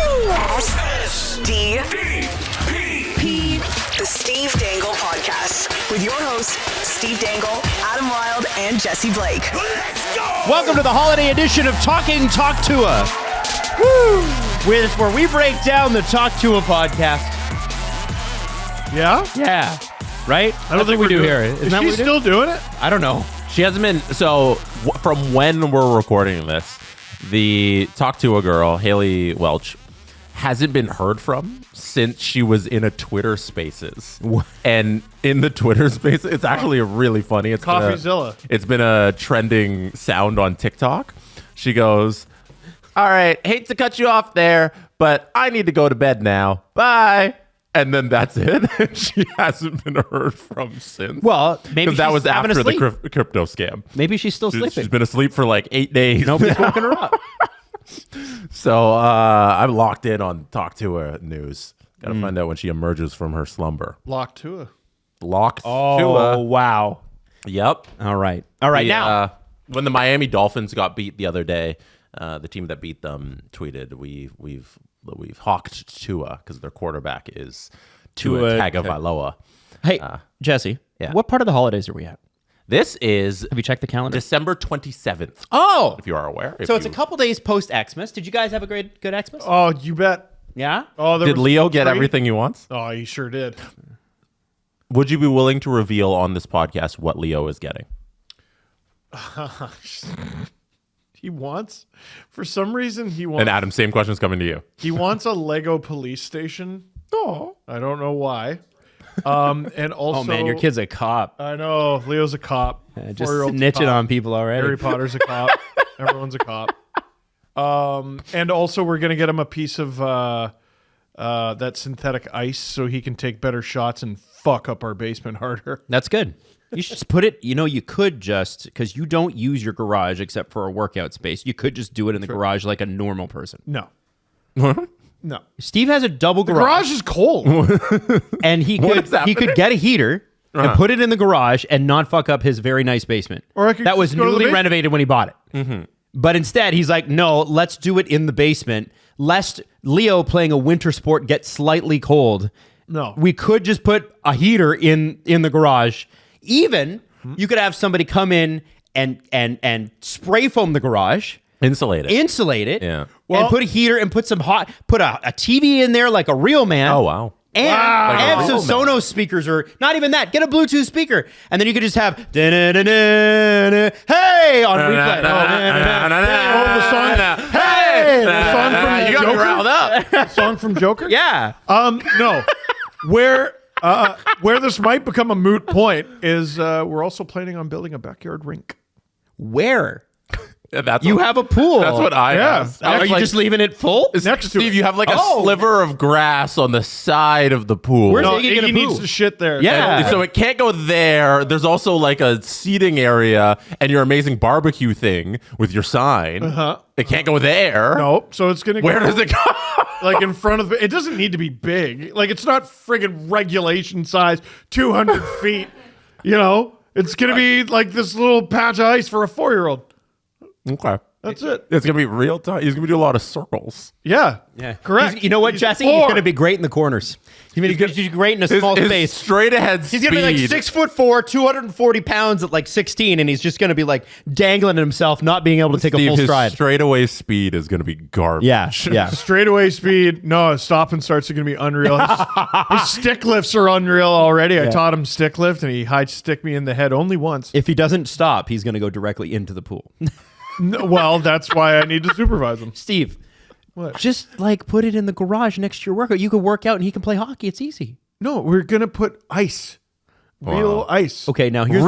SDP, the Steve Dangle Podcast, with your hosts, Steve Dangle, Adam Wilde, and Jesse Blake. Let's go! Welcome to the holiday edition of Talking Talk Tua, where we break down the Talk Tua podcast. Yeah? Yeah, right? I don't think we do here. Is she still doing it? I don't know. She hasn't been, from when we're recording this, the Talk to a Girl, Haley Welch, hasn't been heard from since she was in a Twitter Spaces. And in the Twitter Spaces, it's actually really funny. It's Coffeezilla. It's been a trending sound on TikTok. She goes, all right, hate to cut you off there, but I need to go to bed now. Bye. And then that's it. She hasn't been heard from since. Well, maybe that she's was having after a the sleep. crypto scam. Maybe she's still sleeping. She's been asleep for like 8 days. Nobody's woken her up. So I'm locked in on Talk to Her news. Got to find out when she emerges from her slumber. Locked to it. Locked to Oh, her. wow. Yep. All right. Now. When the Miami Dolphins got beat the other day, the team that beat them tweeted, we've hawked Tua because their quarterback is Tua Tagovailoa. Hey, Jesse, Yeah. what part of the holidays are we at? This is Have you checked the calendar? December 27th. Oh! If you are aware. So it's a couple days post-Xmas. Did you guys have a good Xmas? Oh, you bet. Yeah? Oh, there Did was Leo get three? everything he wants? Oh, he sure did. Would you be willing to reveal on this podcast what Leo is getting? He wants, for some reason, he wants. And Adam, same question is coming to you. He wants a Lego police station. Oh, I don't know why. And also, Oh, man, your kid's a cop. I know Leo's a cop. Just 4-year-old's a snitching cop. on people already. Harry Potter's a cop. Everyone's a cop. And also, we're gonna get him a piece of that synthetic ice so he can take better shots and fuck up our basement harder. That's good. You should just put it, you could just, because you don't use your garage except for a workout space, you could just do it in the garage like a normal person. No. No. Steve has a double The garage. garage is cold. And he is could get a heater and put it in the garage and not fuck up his very nice basement. Or I could that was just go to the newly basement. renovated when he bought it. Mm-hmm. But instead, he's like, no, let's do it in the basement, lest Leo playing a winter sport get slightly cold. No. We could just put a heater in the garage. Even you could have somebody come in and spray foam the garage, Insulate it. and Yeah. put a heater and put a TV in there like a real man. Oh, wow. And, Wow. and Like a some real Sonos speakers, or not even that. Get a Bluetooth speaker, and then you could just have da-na-na-na-na, hey on replay. the song. Hey, The song from You got me Joker? riled up. Song from Joker? yeah. No. Where this might become a moot point is we're also planning on building a backyard rink. Where Yeah, that's you what, have a pool? That's what I Yeah. asked. Are you just leaving it full? Next to Steve, it. you have like a Oh. sliver of grass on the side of the pool. Where's No, Iggy gonna Iggy needs poo? to shit there. Yeah. So it can't go there. There's also like a seating area and your amazing barbecue thing with your sign. It can't go there. Nope. So it's gonna Where go does it go? like in front of it doesn't need to be big. Like it's not friggin' regulation size, 200 feet. It's gonna be like this little patch of ice for a 4-year-old. Okay. That's it. It's going to be real time. He's going to do a lot of circles. Yeah. Yeah, Correct. You know what, He's Jesse? 4. He's going to be great in the corners. He's going to be great in a small His space. straight ahead He's going to be like 6'4", 240 pounds at like 16, and he's just going to be like dangling himself, not being able to take a full his stride. straightaway speed is going to be garbage. Yeah, yeah. Straightaway speed. No, stop and starts are going to be unreal. His stick lifts are unreal already. I taught him stick lift, and he stick me in the head only once. If he doesn't stop, he's going to go directly into the pool. No, well, that's why I need to supervise him. Steve, What? just like put it in the garage next to your workout. You can work out and he can play hockey. It's easy. No, we're going to put ice. Real ice. Okay, now here's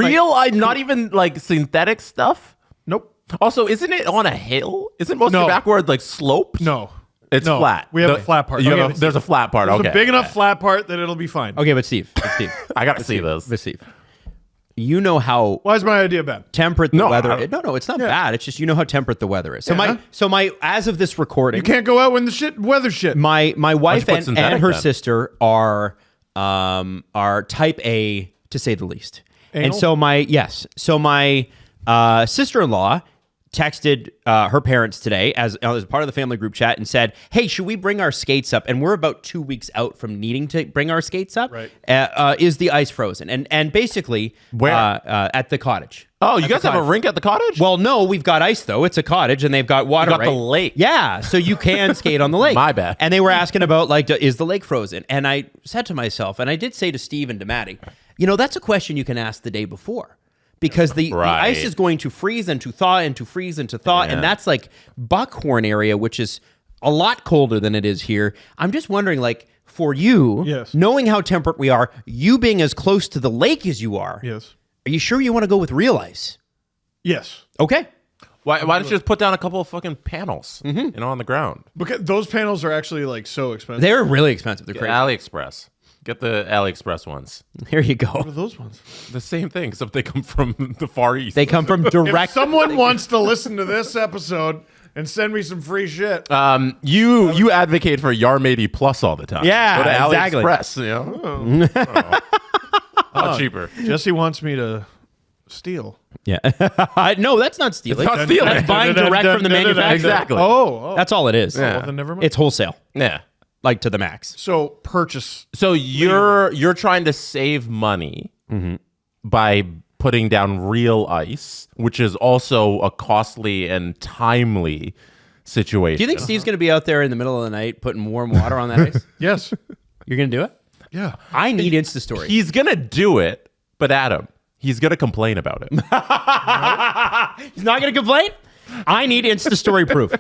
Not even like synthetic stuff. Nope. Also, isn't it on a hill? Isn't most of No. the backward like sloped? No. It's No. flat. We have a flat part. You Okay, have there's a flat part. There's Okay. a big enough flat part that it'll be fine. Okay, but Steve, I got to see this. Steve, you know how Why is my idea bad? temperate the No, weather I is. don't- No, it's not bad. It's just you know how temperate the weather is. So Yeah. my as of this recording, You can't go out when the weather shit. my wife put and synthetic her then? sister are type A to say the least. And Anal? so my sister-in-law texted her parents today as part of the family group chat and said, hey, should we bring our skates up? And we're about 2 weeks out from needing to bring our skates up. Right. Is the ice frozen? And basically, Where? at the cottage. Oh, you At guys the have a cottage. rink at the cottage? Well, no, we've got ice, though. It's a cottage, and they've got water, got right? the lake. Yeah, so you can skate on the lake. My bad. And they were asking about, like, is the lake frozen? And I said to myself, and I did say to Steve and to Maddie, that's a question you can ask the day before. Because the ice is going to freeze and to thaw and to freeze and to thaw. Yeah. And that's like Buckhorn area, which is a lot colder than it is here. I'm just wondering, like, for you, Yes. knowing how temperate we are, you being as close to the lake as you are, Yes. are you sure you want to go with real ice? Yes. Okay. Why don't you just put down a couple of fucking panels, on the ground? Because those panels are actually like so expensive. They're really expensive. They're crazy. AliExpress. Get the AliExpress ones. Here you What are go. those ones? The same thing, except they come from the Far East. They come from If direct. someone wants to listen to this episode and send me some free shit, You advocate for Yarmady Plus all the time. Yeah, Go to exactly. AliExpress, Lot cheaper. Jesse wants me to steal. Yeah. No, that's not stealing. It's not stealing. That's buying direct from the manufacturer. Exactly. Oh. That's all it is. Well, then never mind. It's wholesale, Yeah. like to the max. So purchase. So you're trying to save money by putting down real ice, which is also a costly and timely situation. Do you think Steve's going to be out there in the middle of the night putting warm water on that ice? Yes. You're going to do it? Yeah. I need Insta story. He's gonna do it, but Adam, he's gonna complain about it. He's not going to complain? I need Insta story proof.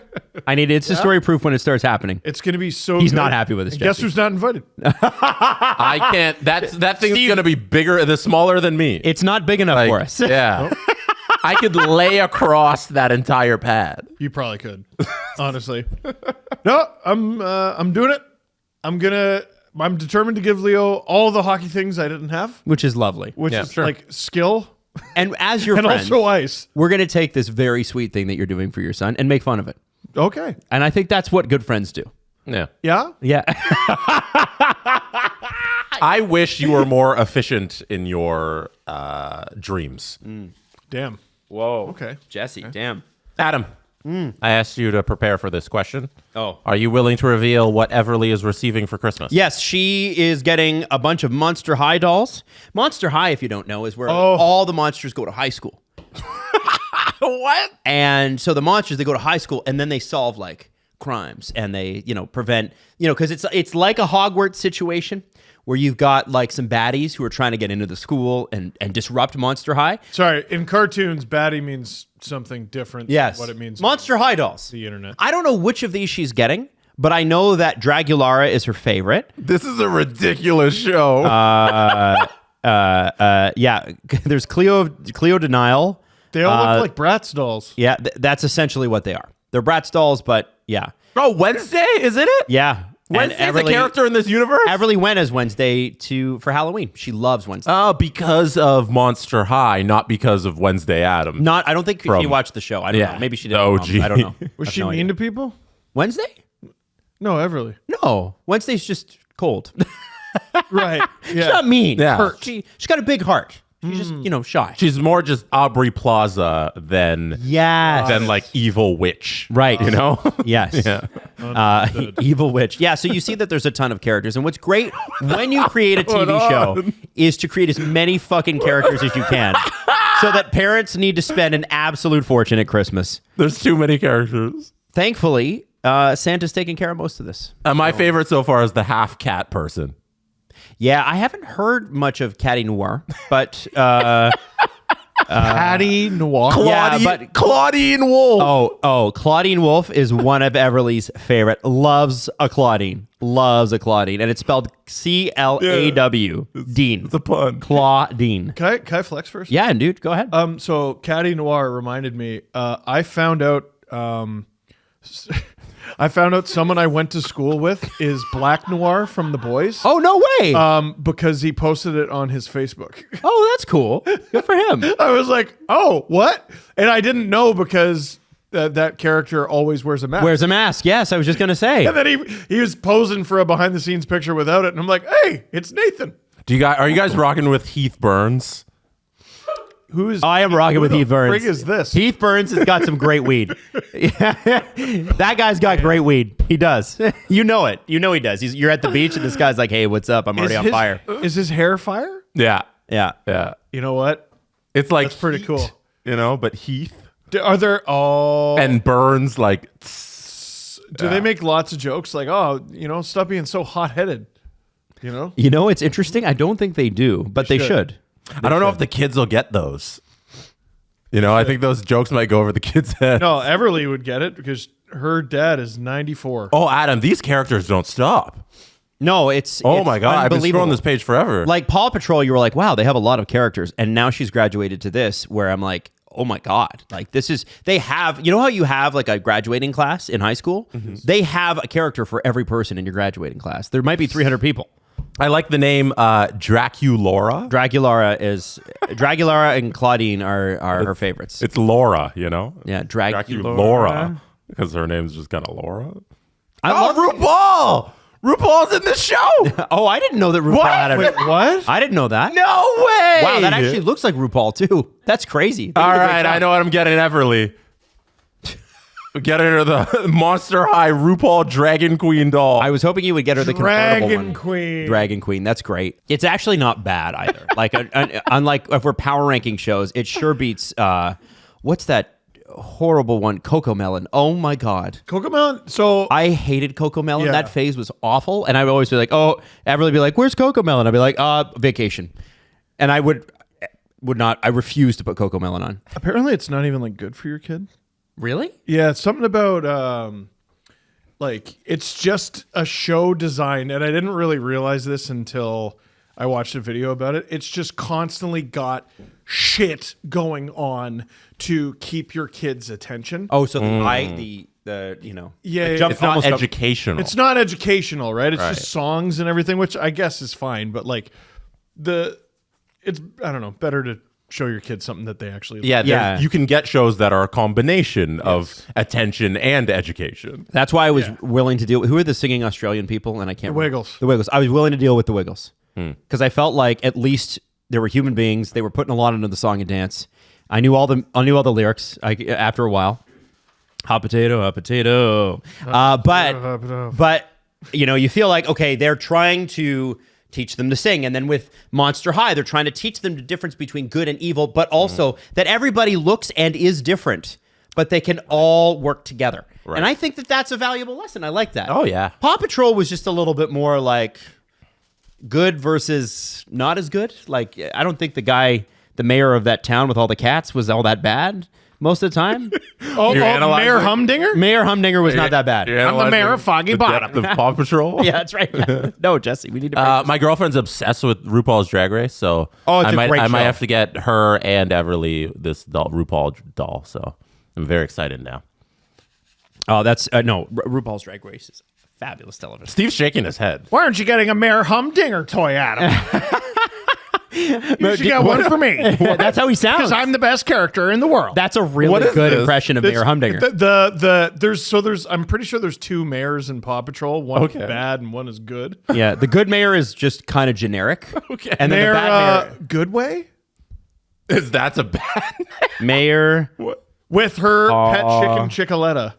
I need Insta story proof when it starts happening. It's going to be so He's good. not happy with us, And guess Jesse. who's not invited? I can't. That thing's Steve- gonna be bigger, smaller than me. It's not big enough for us. Yeah. I could lay across that entire pad. You probably could. Honestly. No, I'm doing it. I'm determined to give Leo all the hockey things I didn't have, Which is lovely. which Yeah, is sure. like skill And as your and friend, also ice. we're going to take this very sweet thing that you're doing for your son and make fun of it. Okay. And I think that's what good friends do. Yeah. Yeah? Yeah. I wish you were more efficient in your dreams. Damn. Whoa. Okay. Jesse, damn. Adam, I asked you to prepare for this question. Oh. Are you willing to reveal what Everly is receiving for Christmas? Yes, she is getting a bunch of Monster High dolls. Monster High, if you don't know, is where all the monsters go to high school. What? And so the monsters, they go to high school and then they solve like crimes and they, prevent, because it's like a Hogwarts situation where you've got like some baddies who are trying to get into the school and disrupt Monster High. Sorry, in cartoons, baddie means something different Yes. than what it means Monster High dolls. on the internet. I don't know which of these she's getting, but I know that Draculaura is her favorite. This is a ridiculous show. Yeah, there's Cleo Denial. They all look like Bratz dolls. Yeah, that's essentially what they are. They're Bratz dolls, but yeah. Oh, Wednesday? Isn't it? Yeah. Wednesday's a character in this universe? Everly went as Wednesday for Halloween. She loves Wednesday. Oh, because of Monster High, not because of Wednesday Adam. I don't think she watched the show. I don't know. Maybe she did. OG. I don't know. Was I have she no mean idea. to people? Wednesday? No, Everly. No. Wednesday's just cold. Right. She's not mean. Yeah. She's got a big heart. She's just, shy. She's more just Aubrey Plaza than Yes. like evil witch. Right. You know? Yes. Yeah. Evil witch. Yeah, so you see that there's a ton of characters. And what's great when you create a TV show is to create as many fucking characters as you can. So that parents need to spend an absolute fortune at Christmas. There's too many characters. Thankfully, Santa's taking care of most of this. My favorite so far is the half cat person. Yeah, I haven't heard much of Catty Noir, but Patty Noir. Yeah, but- Claudine Wolf. Claudine Wolf is one of Everly's favorite. Loves a Claudine. And it's spelled C-L-A-W. Dean. It's a pun. Claudine. Can I flex first? Yeah, dude, go ahead. So Catty Noir reminded me. I found out. I found out someone I went to school with is Black Noir from The Boys. Oh, no way. Because he posted it on his Facebook. Oh, that's cool. Good for him. I was like, oh, what? And I didn't know because that character always wears a mask. Wears a mask. Yes, I was just going to say. And then he was posing for a behind the scenes picture without it, and I'm like, hey, it's Nathan. Are you guys rocking with Heath Burns? Who is? I am rocking with who Heath the Burns. frig is this? Heath Burns has got some great weed. That guy's got great weed. He does. You know it. You know he does. You're at the beach and this guy's like, "Hey, what's up? I'm already on fire." Is his hair fire? Yeah. Yeah. Yeah. You know what? It's like That's pretty Heat, cool. You know, but Heath Are there? Oh, and Burns like. do they make lots of jokes like, "Oh, stop being so hot-headed"? You know? You know, it's interesting. I don't think they do, but they should. I don't know if the kids will get those. I think those jokes might go over the kids' heads. No, Everly would get it because her dad is 94. Oh, Adam, these characters don't stop. No, it's Oh my God, I've been unbelievable. scrolling this page forever. Like Paw Patrol, you were like, wow, they have a lot of characters. And now she's graduated to this where I'm like, oh my God. Like they have, you know how you have like a graduating class in high school? Mm-hmm. They have a character for every person in your graduating class. There might be 300 people. I like the name Draculaura. Draculaura and Claudine are her favorites. It's Laura, Yeah, Draculaura. Because her name's just kind of Laura. I love RuPaul! RuPaul's in the show! Oh, I didn't know that RuPaul had a... Wait, what? I didn't know that. No way! Wow, that actually looks like RuPaul too. That's crazy. All right, I know what I'm getting, Everly. Get her the Monster High RuPaul Dragon Queen doll. I was hoping you would get her the convertible Dragon one. Queen. Dragon Queen. That's great. It's actually not bad either. Like, unlike if we're power ranking shows, it sure beats. What's that horrible one? Coco Melon. Oh my God. Cocomelon. So I hated Coco Melon. Yeah. That phase was awful. And I would always be like, oh, Everly would be like, where's Coco Melon? I'd be like, vacation. And I would not. I refuse to put Coco Melon on. apparently, it's not even like good for your kid. Really? Yeah, it's something about like it's just a show design, and I didn't really realize this until I watched a video about it. It's just constantly got shit going on to keep your kid's attention. Oh, so the Yeah, I jumped it's not almost up- educational. It's not educational, right? It's Right. just songs and everything, which I guess is fine, but like it's I don't know, better to show your kids something that they actually like. Yeah. You can get shows that are a combination of attention and education. That's why I was willing to deal with. Who are the singing Australian people? And I can't. The remember. Wiggles. The Wiggles. I was willing to deal with the Wiggles because I felt like at least there were human beings. They were putting a lot into the song and dance. I knew all the lyrics. After a while, hot potato, hot potato. But you feel like okay, they're trying to teach them to sing. And then with Monster High, they're trying to teach them the difference between good and evil, but also that everybody looks and is different, but they can all work together. Right. And I think that that's a valuable lesson. I like that. Oh, yeah. Paw Patrol was just a little bit more like good versus not as good. Like, I don't think the mayor of that town with all the cats was all that bad most of the time. Mayor Humdinger? Mayor Humdinger was not that bad. I'm the mayor of Foggy Bottom. The Paw Patrol. Yeah, that's right. Yeah. No, Jesse, we need to. My girlfriend's obsessed with RuPaul's Drag Race, so Oh, it's I a might great show. have to get her and Everly this RuPaul doll. So I'm very excited now. Oh, that's no. RuPaul's Drag Race is fabulous television. Steve's shaking his head. Why aren't you getting a Mayor Humdinger toy, Adam? You should get one for me. That's how he sounds. Because I'm the best character in the world. That's a What really is good this? impression of Mayor Humdinger. There's I'm pretty sure there's two mayors in Paw Patrol. One is bad and one is good. Yeah, the good mayor is just kind of generic. Okay. And then Mayor the bad Goodway That's a bad. mayor. with her pet chicken Chickaletta.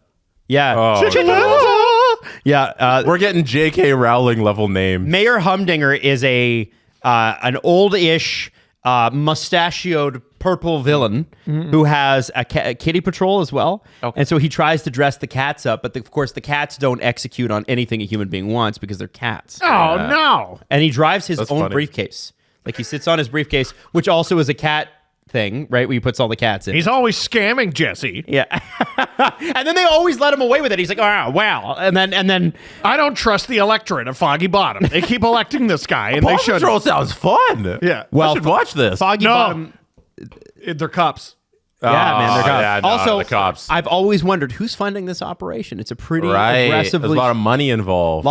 Yeah. Oh, Yeah. We're getting J.K. Rowling level names. Mayor Humdinger is an old-ish, mustachioed purple villain who has a kitty patrol as well. Okay. And so he tries to dress the cats up, but of course the cats don't execute on anything a human being wants because they're cats. Oh no! And he drives his That's own funny. briefcase. Like he sits on his briefcase, which also is a cat thing, right? Where he puts all the cats in. He's always scamming Jesse. Yeah. And then they always let him away with it. He's like, oh, wow. And then I don't trust the electorate of Foggy Bottom. They keep electing this guy, and Paw they should. Patrol sounds fun. Yeah. I should watch this. Foggy No, Bottom. they're cops. Yeah, man, they're cops. Yeah, no, Also, the cops. I've always wondered who's funding this operation. It's a pretty Right. aggressively. There's a lot of money involved.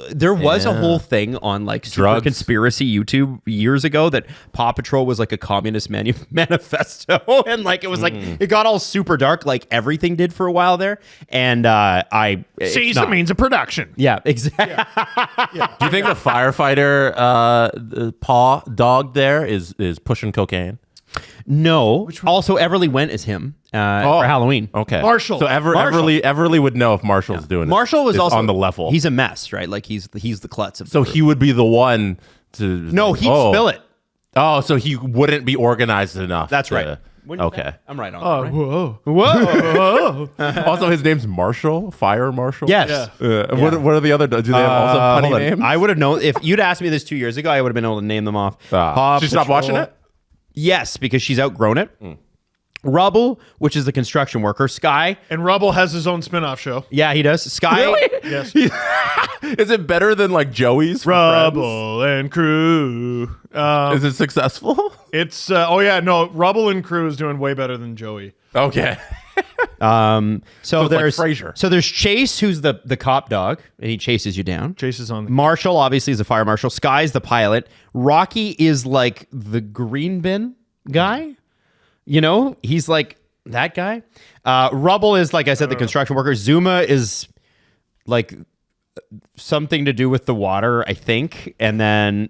There was a whole thing on like super Drugs. conspiracy YouTube years ago that Paw Patrol was like a communist manifesto, and like it was like it got all super dark, like everything did for a while there. And it's C's not. the means of production. Yeah, exactly. Do you think the firefighter the paw dog there is pushing cocaine? No. Also, Everly went as him for Halloween. Okay. Marshall. So Everly would know if Marshall's doing it. Marshall was is also on the level. He's a mess, right? Like he's the klutz of the so group. he would be the one to. No, he'd spill it. Oh, so he wouldn't be organized enough. That's to- right. Okay. I'm right on. Oh, that, right? whoa. Whoa. Also, his name's Marshall, Fire Marshal. Yes. Yeah. What are the other? Do they have also funny Hold on. names? I would have known if you'd asked me this 2 years ago. I would have been able to name them off. She stopped watching it. Yes, because she's outgrown it. Rubble, which is the construction worker. Sky. And Rubble has his own spin-off show. Yeah, he does. Sky. Yes. Is it better than like Joey's? from Rubble and Crew. Friends? Is it successful? It's Rubble and Crew is doing way better than Joey. Okay. So it's like there's Frasier. So there's Chase, who's the cop dog, and he chases you down. Chase is on the Marshall obviously is a fire marshal. Sky's the pilot. Rocky is like the green bin guy. You know, he's like that guy. Rubble is, like I said, the construction worker. Zuma is like something to do with the water, I think. And then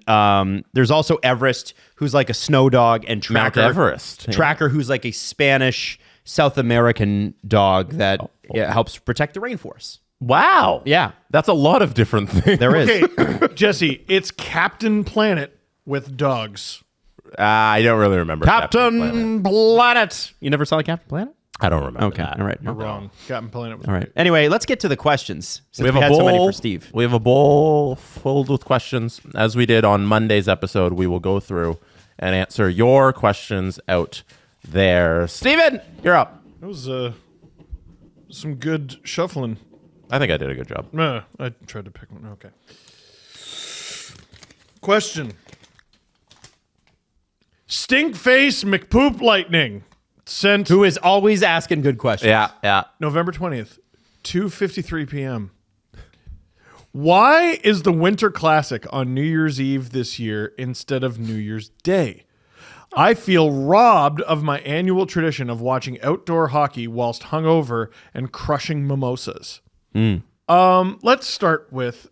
there's also Everest, who's like a snow dog, and Mount Tracker. Everest. Yeah. Tracker, who's like a Spanish South American dog that helps protect the rainforest. Wow. Yeah, That's a lot of different things. there is. Okay, Jesse, it's Captain Planet with dogs. I don't really remember. Captain Planet. You never saw Captain Planet? I don't remember. Okay, that. all right. You're wrong. Captain Planet with All right. Anyway, let's get to the questions. Since We have a had bowl. so many for Steve. We have a bowl filled with questions. As we did on Monday's episode, we will go through and answer your questions out there. Steven, you're up. That was some good shuffling. I think I did a good job. I tried to pick one. Okay. Question. Stinkface McPoop Lightning sent Who is always asking good questions. Yeah. November 20th, 2:53 p.m. Why is the Winter Classic on New Year's Eve this year instead of New Year's Day? I feel robbed of my annual tradition of watching outdoor hockey whilst hungover and crushing mimosas. Let's start with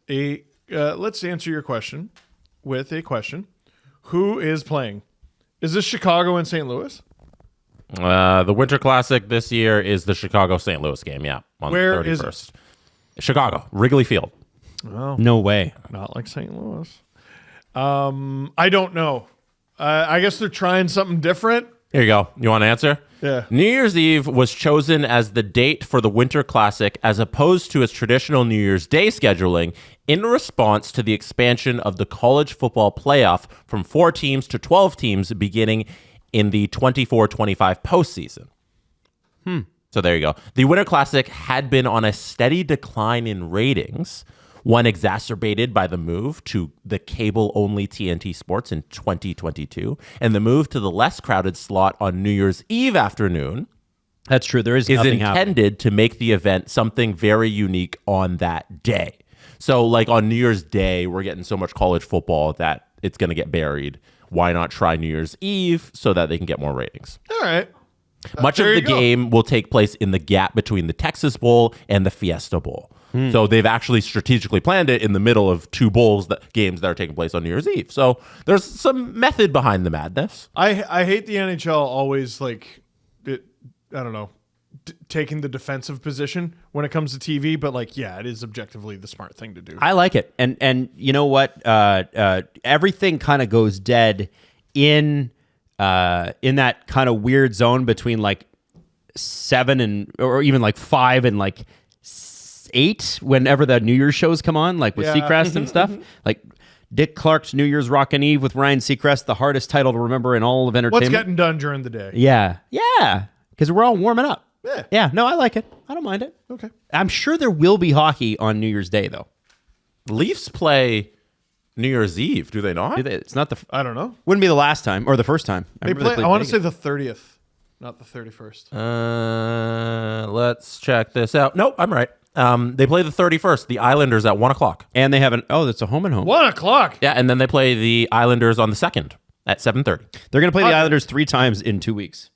let's answer your question with a question. Who is playing? Is this Chicago and St. Louis? The Winter Classic this year is the Chicago-St. Louis game. Yeah, on Where the 31st. is it? Chicago, Wrigley Field. No way. Not like St. Louis. I don't know. I guess they're trying something different. Here you go. You want to answer? Yeah. New Year's Eve was chosen as the date for the Winter Classic as opposed to its traditional New Year's Day scheduling in response to the expansion of the college football playoff from 4 teams to 12 teams beginning in the 24-25 postseason. So there you go. The Winter Classic had been on a steady decline in ratings, one exacerbated by the move to the cable-only TNT Sports in 2022, and the move to the less crowded slot on New Year's Eve afternoon That's true. There is is nothing happening. intended to make the event something very unique on that day. So like on New Year's Day, we're getting so much college football that it's going to get buried. Why not try New Year's Eve so that they can get more ratings? All right. Much of there the you go. game will take place in the gap between the Texas Bowl and the Fiesta Bowl. So they've actually strategically planned it in the middle of 2 bowls games that are taking place on New Year's Eve. So there's some method behind the madness. I hate the NHL always like it. I don't know, taking the defensive position when it comes to TV, but like, yeah, it is objectively the smart thing to do. I like it. And you know what? Everything kind of goes dead in that kind of weird zone between like 7 or even like 5 and like 8 whenever the New Year's shows come on, like with Yeah. Seacrest and stuff. Like Dick Clark's New Year's Rockin' Eve with Ryan Seacrest, the hardest title to remember in all of What's entertainment. getting done during the day? Yeah. Because we're all warming up. Yeah. No, I like it. I don't mind it. Okay. I'm sure there will be hockey on New Year's Day, though. Leafs play New Year's Eve, do they not? It's not the. I don't know. Wouldn't be the last time or the first time. They remember play. I played want to say Vegas. the 30th, not the 31st. Let's check this out. Nope, I'm right. They play the 31st, the Islanders at 1 o'clock. And they have an. Oh, that's a home and home. 1 o'clock. Yeah, and then they play the Islanders on the 2nd at 7:30, They're going to play the Islanders 3 times in 2 weeks.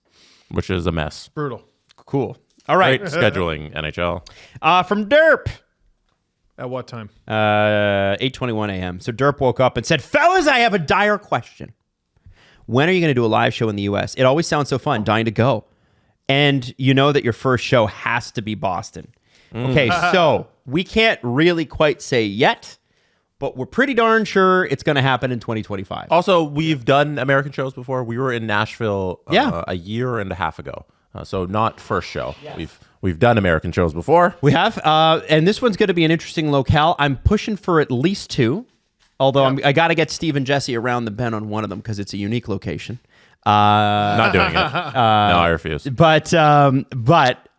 which is a mess. Brutal. Cool. All right. Great scheduling, NHL. From Derp. At what time? 8:21 a.m. So Derp woke up and said, "Fellas, I have a dire question. when are you going to do a live show in the US? It always sounds so fun, dying to go. And you know that your first show has to be Boston. Okay, so we can't really quite say yet, but we're pretty darn sure it's going to happen in 2025. Also, we've done American shows before. We were in Nashville Yeah. a year and a half ago. So not first show. We've done American shows before. We have, and this one's going to be an interesting locale. I'm pushing for at least 2, although I got to get Steve and Jesse around the bend on one of them because it's a unique location. Not doing it. No, I refuse. But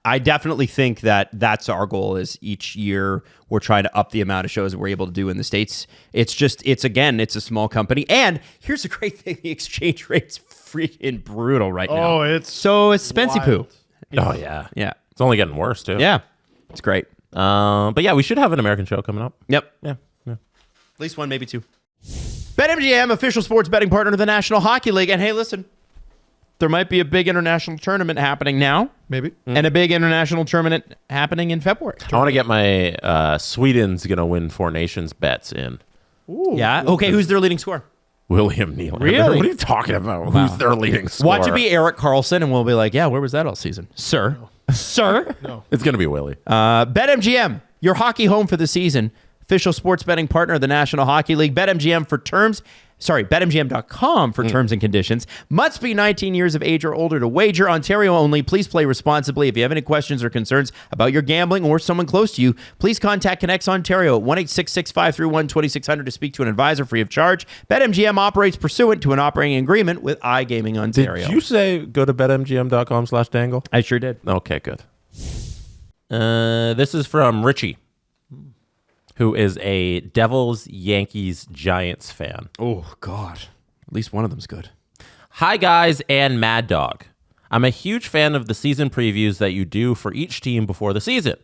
I definitely think that that's our goal. Is each year we're trying to up the amount of shows that we're able to do in the States. It's a small company, and here's the great thing: the exchange rate's freaking brutal right now. Oh, it's so expensive. Poo. Oh yeah, Yeah, it's only getting worse too. yeah, it's great. But yeah, we should have an American show coming up. Yep, Yeah. at least one, maybe 2. BetMGM, official sports betting partner of the National Hockey League, and hey, listen. There might be a big international tournament happening now, maybe. and a big international tournament happening in February. I want to get my Sweden's gonna win 4 Nations bets in. Ooh. Yeah. Okay. Who's their leading scorer? William Nylander. Really? What are you talking about? Who's their leading scorer? Watch it be Eric Carlson, and we'll be like, yeah, where was that all season? Sir. Sir. No. It's gonna be Willie. BetMGM, your hockey home for the season. Official sports betting partner of the National Hockey League. BetMGM.com for terms and conditions. Must be 19 years of age or older to wager. Ontario only. Please play responsibly. If you have any questions or concerns about your gambling or someone close to you, please contact Connects Ontario at 1-866-531-2600 to speak to an advisor free of charge. BetMGM operates pursuant to an operating agreement with iGaming Ontario. Did you say go to betmgm.com/dangle? I sure did. Okay, good. This is from Richie, who is a Devils, Yankees, Giants fan. Oh, God. At least one of them's good. Hi, guys, and Mad Dog. I'm a huge fan of the season previews that you do for each team before the season.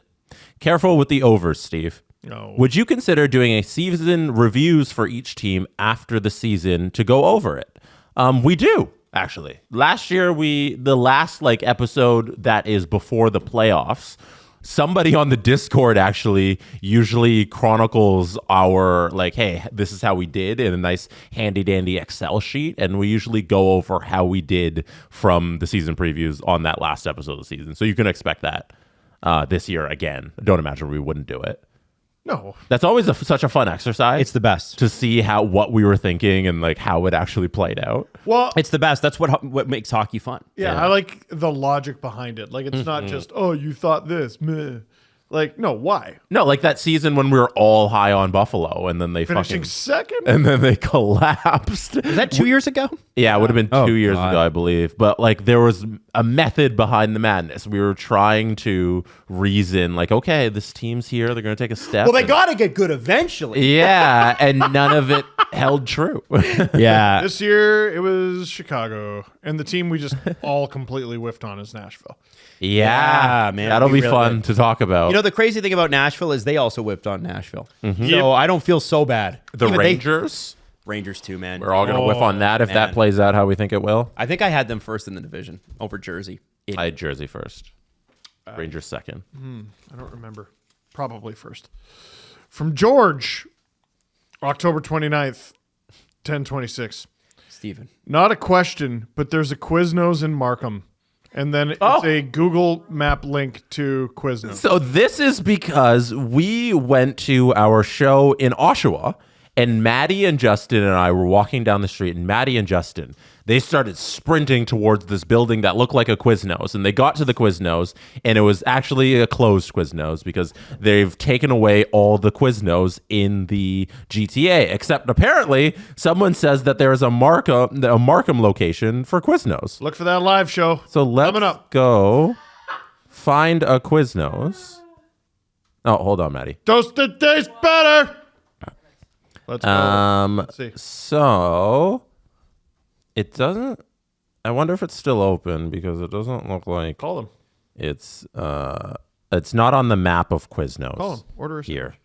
Careful with the overs, Steve. No. Would you consider doing a season reviews for each team after the season to go over it? We do, actually. Last year, the last episode that is before the playoffs, somebody on the Discord actually usually chronicles our hey, this is how we did in a nice handy dandy Excel sheet. And we usually go over how we did from the season previews on that last episode of the season. So you can expect that this year again. Don't imagine we wouldn't do it. No. That's always such a fun exercise. It's the best. To see what we were thinking and how it actually played out. Well, It's the best. That's what makes hockey fun. yeah, I like the logic behind it. It's not just, oh, you thought this. Meh. No, why? No, that season when we were all high on Buffalo and then they Finishing second? and then they collapsed. Is that 2 years ago? Yeah, it would have been 2 years God. ago, I believe. But there was a method behind the madness. We were trying to reason, okay, this team's here. They're going to take a step. Well, they got to get good eventually. Yeah, and none of it held true. Yeah. This year, it was Chicago. And the team we just all completely whiffed on is Nashville. Yeah, man, that'll we be really fun did. to talk about. You know, the crazy thing about Nashville is they also whipped on Nashville. Mm-hmm. So I don't feel so bad. the Even Rangers, Rangers too, man. we're all going to whiff on that if that man. plays out how we think it will. I think I had them first in the division over Jersey. I had Jersey first. Rangers second. I don't remember. Probably first. From George, October 29th, 10:26. Steven. Not a question, but there's a Quiznos in Markham. And then it's a Google map link to Quiznos. So this is because we went to our show in Oshawa, and Maddie and Justin and I were walking down the street, and Maddie and Justin, they started sprinting towards this building that looked like a Quiznos, and they got to the Quiznos, and it was actually a closed Quiznos because they've taken away all the Quiznos in the GTA, except apparently someone says that there is a Markham location for Quiznos. Look for that live show. So let's Coming up. go find a Quiznos. Oh, hold on, Maddie. Toasted tastes better. Let's go. Let's see. So it doesn't. I wonder if it's still open because it doesn't look like Call them. it's not on the map of Quiznos. Call them. Order a here.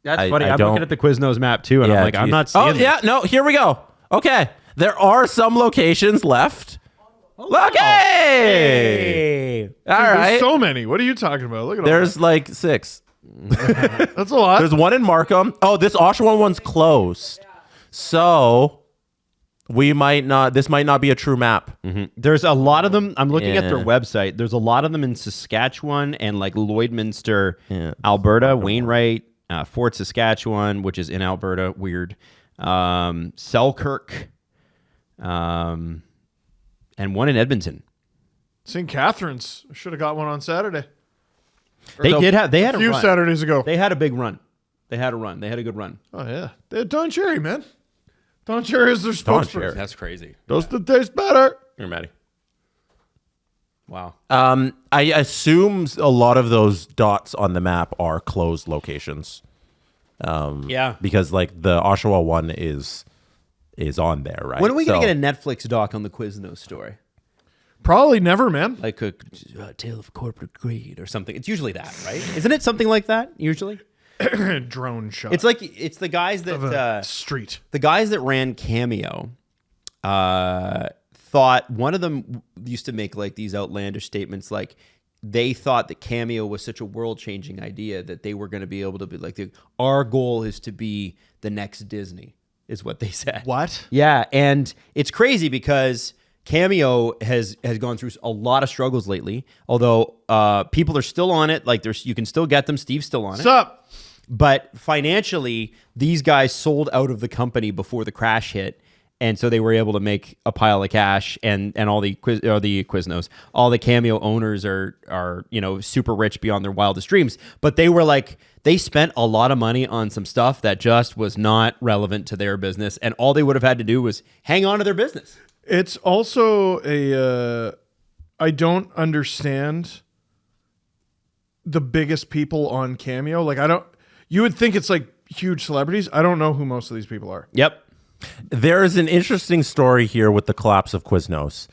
That's I- funny. I I'm don't- looking at the Quiznos map too, and I'm like, I'm geez. not seeing Oh yeah, no. Here we go. Okay, there are some locations left. Look, hey! All There's right. so many. What are you talking about? Look at all There's 6. that. That's a lot. There's one in Markham. Oh, this Oshawa one's closed. So we might not. This might not be a true map. There's a lot of them. I'm looking at their Yeah. website. There's a lot of them in Saskatchewan and like Lloydminster, Alberta, Wainwright, Fort Saskatchewan, which is in Alberta. Weird. Selkirk, and one in Edmonton. St. Catharines. Should have got one on Saturday. They had A a few run. Saturdays ago. They had a big run. They had a run. They had a good run. Oh, yeah. They had Don Cherry, man. Don Cherry is their Don spokesperson. Cherry. That's crazy. Does the taste better? Here, Maddie. Wow. I assume a lot of those dots on the map are closed locations. Yeah. Because like the Oshawa one is on there, right? When are we going So- to get a Netflix doc on the Quiznos story? Probably never, man. Like a tale of corporate greed or something. It's usually that, right? Isn't it something like that usually? Drone shot. It's like it's the guys of a that street. the guys that ran Cameo thought one of them used to make like these outlandish statements like they thought that Cameo was such a world-changing idea that they were going to be able to be like our goal is to be the next Disney is what they said. What? Yeah, and it's crazy because Cameo has gone through a lot of struggles lately. Although people are still on it, like you can still get them. Steve's still on it. What's up? But financially, these guys sold out of the company before the crash hit, and so they were able to make a pile of cash. And all the Quiznos, all the Cameo owners are super rich beyond their wildest dreams. But they were like they spent a lot of money on some stuff that just was not relevant to their business, and all they would have had to do was hang on to their business. It's also I don't understand the biggest people on Cameo. Like you would think it's like huge celebrities. I don't know who most of these people are. Yep. There is an interesting story here with the collapse of Quiznos.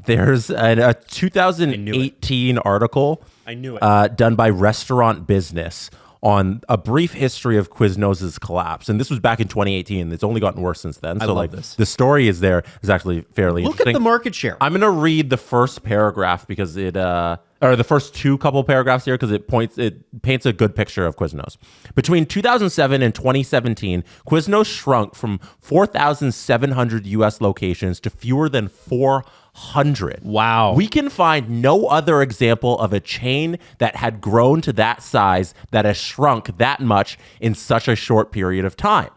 There's a 2018 article I knew it. done by Restaurant Business on a brief history of Quiznos' collapse. And this was back in 2018. It's only gotten worse since then. So love like this. the story is actually fairly Look interesting. at the market share. I'm going to read the first paragraph because or the first two couple paragraphs here because it paints a good picture of Quiznos. Between 2007 and 2017, Quiznos shrunk from 4,700 US locations to fewer than 400. Wow. We can find no other example of a chain that had grown to that size that has shrunk that much in such a short period of time.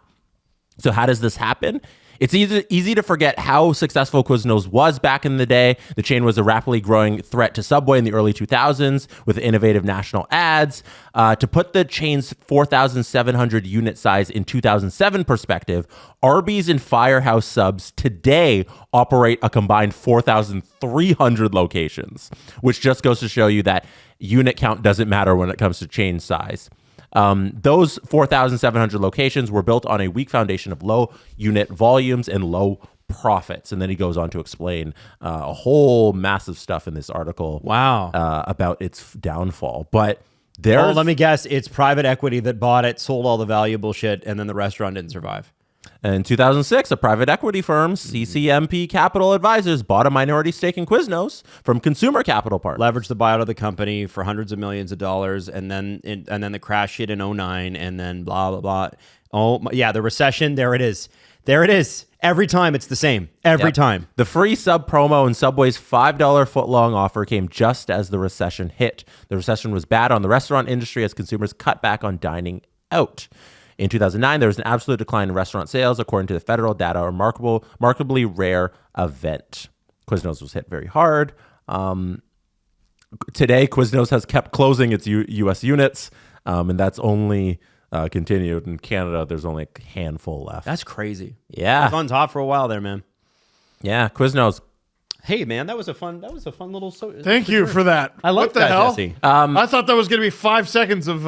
So how does this happen? It's easy to forget how successful Quiznos was back in the day. The chain was a rapidly growing threat to Subway in the early 2000s with innovative national ads. To put the chain's 4,700 unit size in 2007 perspective, Arby's and Firehouse subs today operate a combined 4,300 locations, which just goes to show you that unit count doesn't matter when it comes to chain size. Those 4,700 locations were built on a weak foundation of low unit volumes and low profits. And then he goes on to explain a whole massive stuff in this article. Wow. About its downfall. But there's... let me guess. It's private equity that bought it, sold all the valuable shit, and then the restaurant didn't survive. In 2006, a private equity firm, CCMP Capital Advisors, bought a minority stake in Quiznos from Consumer Capital Partners. Leveraged the buyout of the company for hundreds of millions of dollars, and then the crash hit in 2009, and then blah, blah, blah. Oh, yeah, the recession, there it is. There it is. Every time it's the same. Every time. The free sub promo and Subway's $5 footlong offer came just as the recession hit. The recession was bad on the restaurant industry as consumers cut back on dining out. In 2009, there was an absolute decline in restaurant sales, according to the federal data, a remarkably rare event. Quiznos was hit very hard. Today, Quiznos has kept closing its U.S. units, and that's only continued. In Canada, there's only a handful left. That's crazy. Yeah. I was on top for a while there, man. Yeah, Quiznos. Hey, man, that was a fun little. Thank you for that. I like what the that, hell? Jesse. I thought that was going to be 5 seconds of.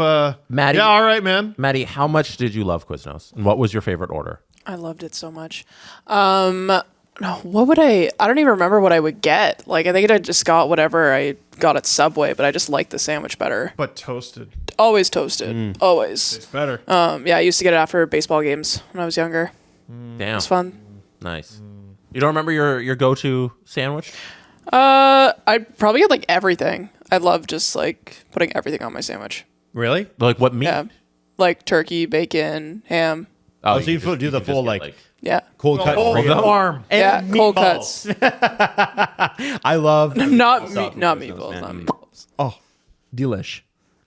Maddie. Yeah, all right, man. Maddie, how much did you love Quiznos? And what was your favorite order? I loved it so much. No, what would I don't even remember what I would get. Like, I think I just got whatever I got at Subway, but I just liked the sandwich better. But toasted. Always toasted. Always. It's better. Yeah, I used to get it after baseball games when I was younger. Damn. It was fun. Nice. You don't remember your go-to sandwich? I'd probably get like everything. I love just like putting everything on my sandwich. Really? Like what meat? Yeah. Like turkey, bacon, ham. Oh, so you can do the just full get, like Yeah. cold cut. whole farm. And Yeah, cold meatballs. cuts. I love Not soft not Fresnos, meatballs, man. not meatballs. Oh, delish.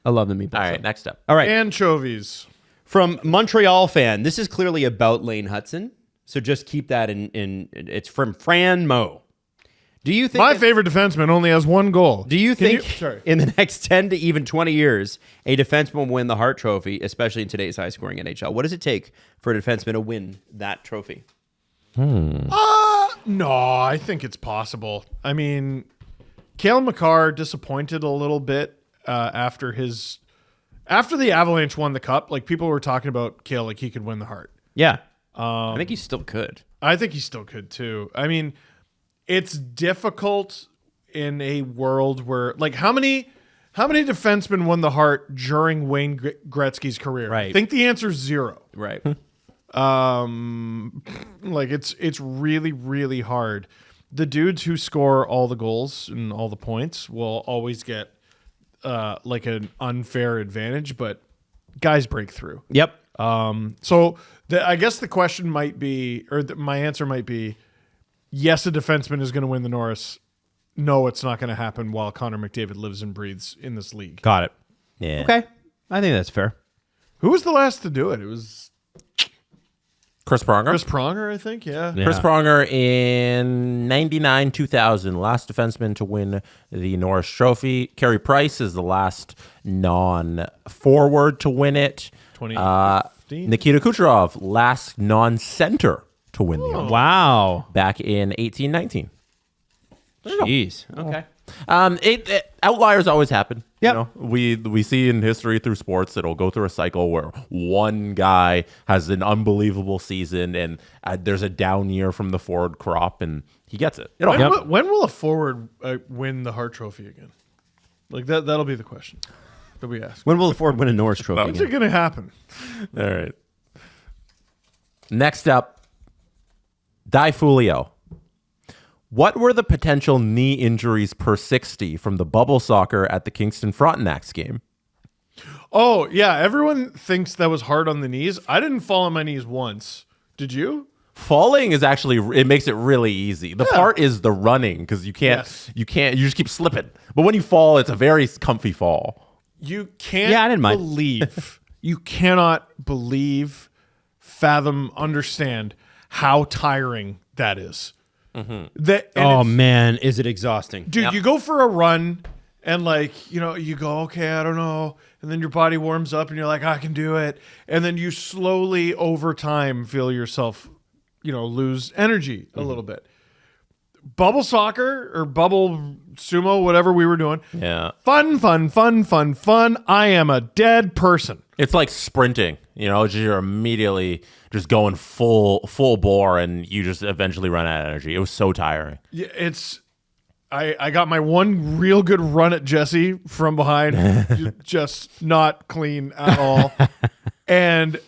I love the meatballs. All right, next up. All right. Anchovies. From Montreal fan, this is clearly about Lane Hudson. So just keep that in it's from Fran Mo. Do you think My favorite defenseman only has one goal. Do you think Sorry. in the next 10 to even 20 years, a defenseman will win the Hart Trophy, especially in today's high-scoring NHL? What does it take for a defenseman to win that trophy? No, I think it's possible. I mean, Cale Makar disappointed a little bit after the Avalanche won the cup. Like, people were talking about Cale like he could win the Hart. Yeah. I think he still could. I think he still could too. I mean, it's difficult in a world where, like, how many defensemen won the Hart during Wayne Gretzky's career? Right. I think the answer is 0. Right. Like, it's really, really hard. The dudes who score all the goals and all the points will always get like an unfair advantage, but guys break through. Yep. So I guess the question might be, or my answer might be, yes, a defenseman is going to win the Norris. No, it's not going to happen while Connor McDavid lives and breathes in this league. Got it. Yeah. Okay. I think that's fair. Who was the last to do it? It was Chris Pronger. Chris Pronger, I think. Yeah. Chris Pronger in 99, 2000, last defenseman to win the Norris Trophy. Carey Price is the last non-forward to win it. 2015. Nikita Kucherov, last non-center to win the honor Wow. back in 1819. Jeez. Okay. Outliers always happen. Yep. You know, we see in history through sports it'll go through a cycle where one guy has an unbelievable season and there's a down year from the forward crop and he gets it. When will a forward win the Hart Trophy again? Like that'll be the question that we ask. When will the Ford win a Norris Trophy When's it again? going to happen? All right. Next up, Di Fulio. What were the potential knee injuries per 60 from the bubble soccer at the Kingston Frontenacs game? Oh, yeah. Everyone thinks that was hard on the knees. I didn't fall on my knees once. Did you? Falling is actually, it makes it really easy. The part is the running because you just keep slipping. But when you fall, it's a very comfy fall. You can't Yeah, I didn't mind. believe, you cannot believe, fathom, understand how tiring that is. Oh, man. Is it exhausting? Dude, you go for a run and you go, okay, I don't know. And then your body warms up and you're like, I can do it. And then you slowly over time feel yourself, lose energy a little bit. Bubble soccer or bubble sumo, whatever we were doing. Yeah. Fun. I am a dead person. It's like sprinting, you're immediately just going full bore and you just eventually run out of energy. It was so tiring. Yeah, I got my one real good run at Jesse from behind, just not clean at all. And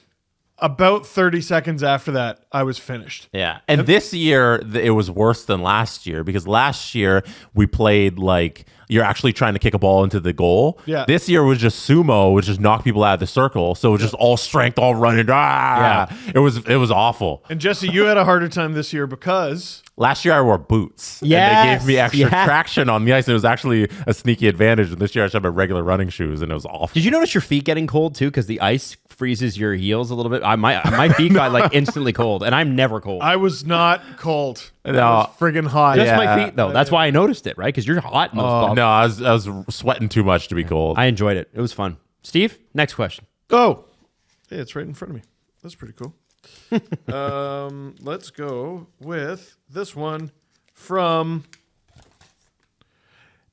about 30 seconds after that, I was finished. Yeah. And this year, it was worse than last year because last year we played like you're actually trying to kick a ball into the goal. Yeah. This year was just sumo, which just knocked people out of the circle. So it was just all strength, all running. Yeah. It was awful. And Jesse, you had a harder time this year because Last year I wore boots. And Yes, they gave me extra yeah. traction on the ice. It was actually a sneaky advantage. And this year I just had my regular running shoes and it was awful. Did you notice your feet getting cold too? Because the ice freezes your heels a little bit. My feet got like instantly cold, and I'm never cold. I was not cold. I No. was friggin' hot. Just Yeah. my feet though. That's why I noticed it, right? Because you're hot most Oh, balls. no, I was sweating too much to be cold. I enjoyed it. It was fun. Steve, next question. Oh, hey, it's right in front of me. That's pretty cool. Let's go with this one from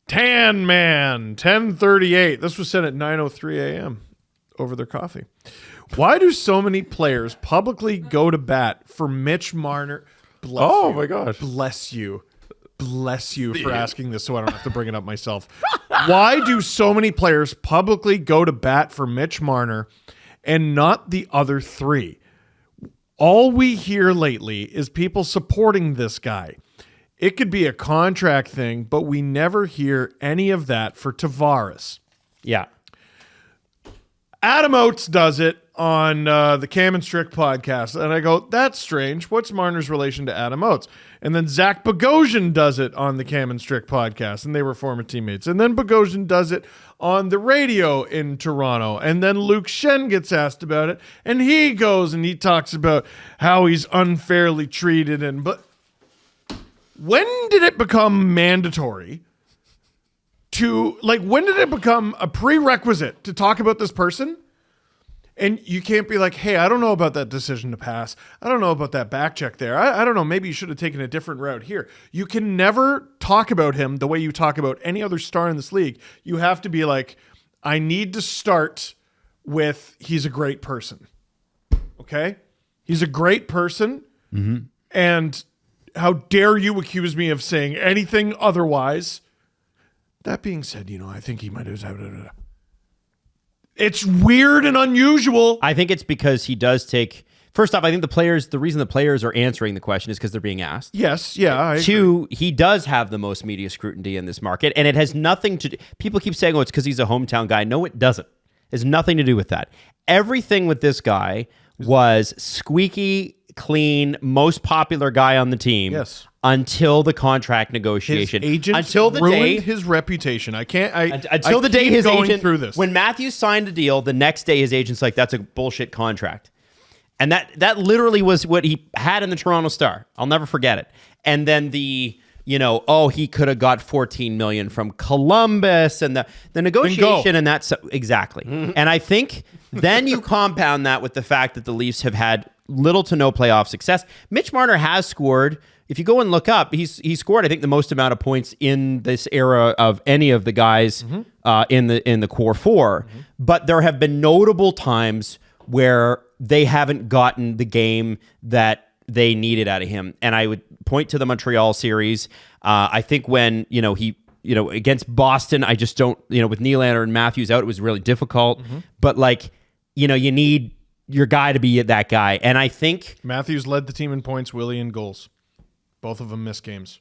Tan Man 1038. This was sent at 9:03 a.m. over their coffee. Why do so many players publicly go to bat for Mitch Marner? Bless Oh, you. my gosh. Bless you. Bless you for asking this so I don't have to bring it up myself. Why do so many players publicly go to bat for Mitch Marner and not the other three? All we hear lately is people supporting this guy. It could be a contract thing, but we never hear any of that for Tavares. Yeah. Adam Oates does it on the Cam and Strick podcast. And I go, that's strange. What's Marner's relation to Adam Oates? And then Zach Bogosian does it on the Cam and Strick podcast, and they were former teammates. And then Bogosian does it on the radio in Toronto. And then Luke Shen gets asked about it, and he goes and he talks about how he's unfairly treated. But when did it become mandatory to, like, when did it become a prerequisite to talk about this person? And you can't be like, hey, I don't know about that decision to pass. I don't know about that back check there. I don't know. Maybe you should have taken a different route here. You can never talk about him the way you talk about any other star in this league. You have to be like, I need to start with, he's a great person. Okay? He's a great person. Mm-hmm. And how dare you accuse me of saying anything otherwise? That being said, I think he might have... It's weird and unusual. I think it's because he does take. First off, I think the reason the players are answering the question is because they're being asked. Yes, yeah. Two, he does have the most media scrutiny in this market, and it has nothing to do. People keep saying, "Oh, it's because he's a hometown guy." No, it doesn't. It has nothing to do with that. Everything with this guy was squeaky clean, most popular guy on the team. Yes. Until the contract negotiation. His agent until the ruined day his reputation. Until the day his going agent through this. When Matthews signed a deal, the next day his agent's like, "That's a bullshit contract," and that literally was what he had in the Toronto Star. I'll never forget it. And then he could have got $14 million from Columbus, and the negotiation, and that's exactly. And I think then you compound that with the fact that the Leafs have had little to no playoff success. Mitch Marner has scored. If you go and look up, he scored, I think, the most amount of points in this era of any of the guys in the core four. Mm-hmm. But there have been notable times where they haven't gotten the game that they needed out of him. And I would point to the Montreal series. I think when he against Boston, I just don't with Nylander and Matthews out, it was really difficult. Mm-hmm. But you need your guy to be that guy. And I think Matthews led the team in points, Willie in goals. Both of them missed games.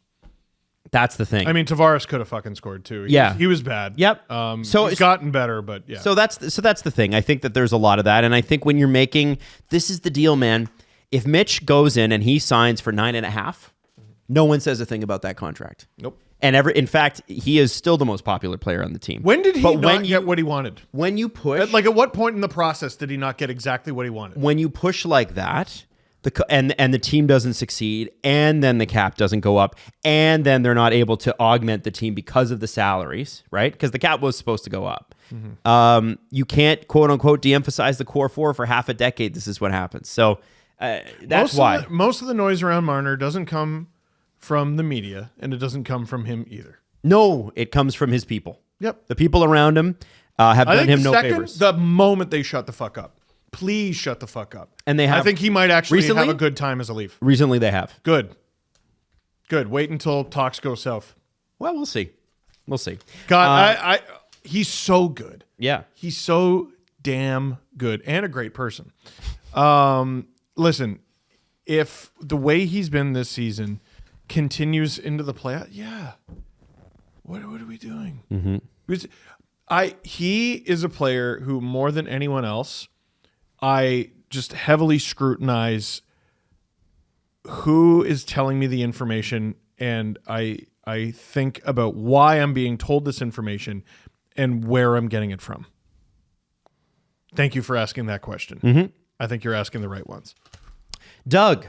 That's the thing. I mean, Tavares could have fucking scored too. He was bad. Yep. So he's gotten better, but yeah. So that's the thing. I think that there's a lot of that, and I think when you're making, this is the deal, man. If Mitch goes in and he signs for 9.5, no one says a thing about that contract. Nope. And in fact, he is still the most popular player on the team. When did he not get what he wanted? When you push, at what point in the process did he not get exactly what he wanted? When you push like that. And the team doesn't succeed, and then the cap doesn't go up, and then they're not able to augment the team because of the salaries, right? Because the cap was supposed to go up. Mm-hmm. You can't, quote unquote, de-emphasize the core four for half a decade. This is what happens. So that's why. Most of the noise around Marner doesn't come from the media, and it doesn't come from him either. No, it comes from his people. Yep. The people around him have done him no favors. The moment they shut the fuck up. Please shut the fuck up. And they have. I think he might actually have a good time as a Leaf. Recently, they have. Good. Wait until talks go south. Well, we'll see. God, he's so good. Yeah, he's so damn good and a great person. Listen, if the way he's been this season continues into the playoffs, what are we doing? Mm-hmm. He is a player who, more than anyone else, I just heavily scrutinize who is telling me the information, and I think about why I'm being told this information and where I'm getting it from. Thank you for asking that question. Mm-hmm. I think you're asking the right ones. Doug,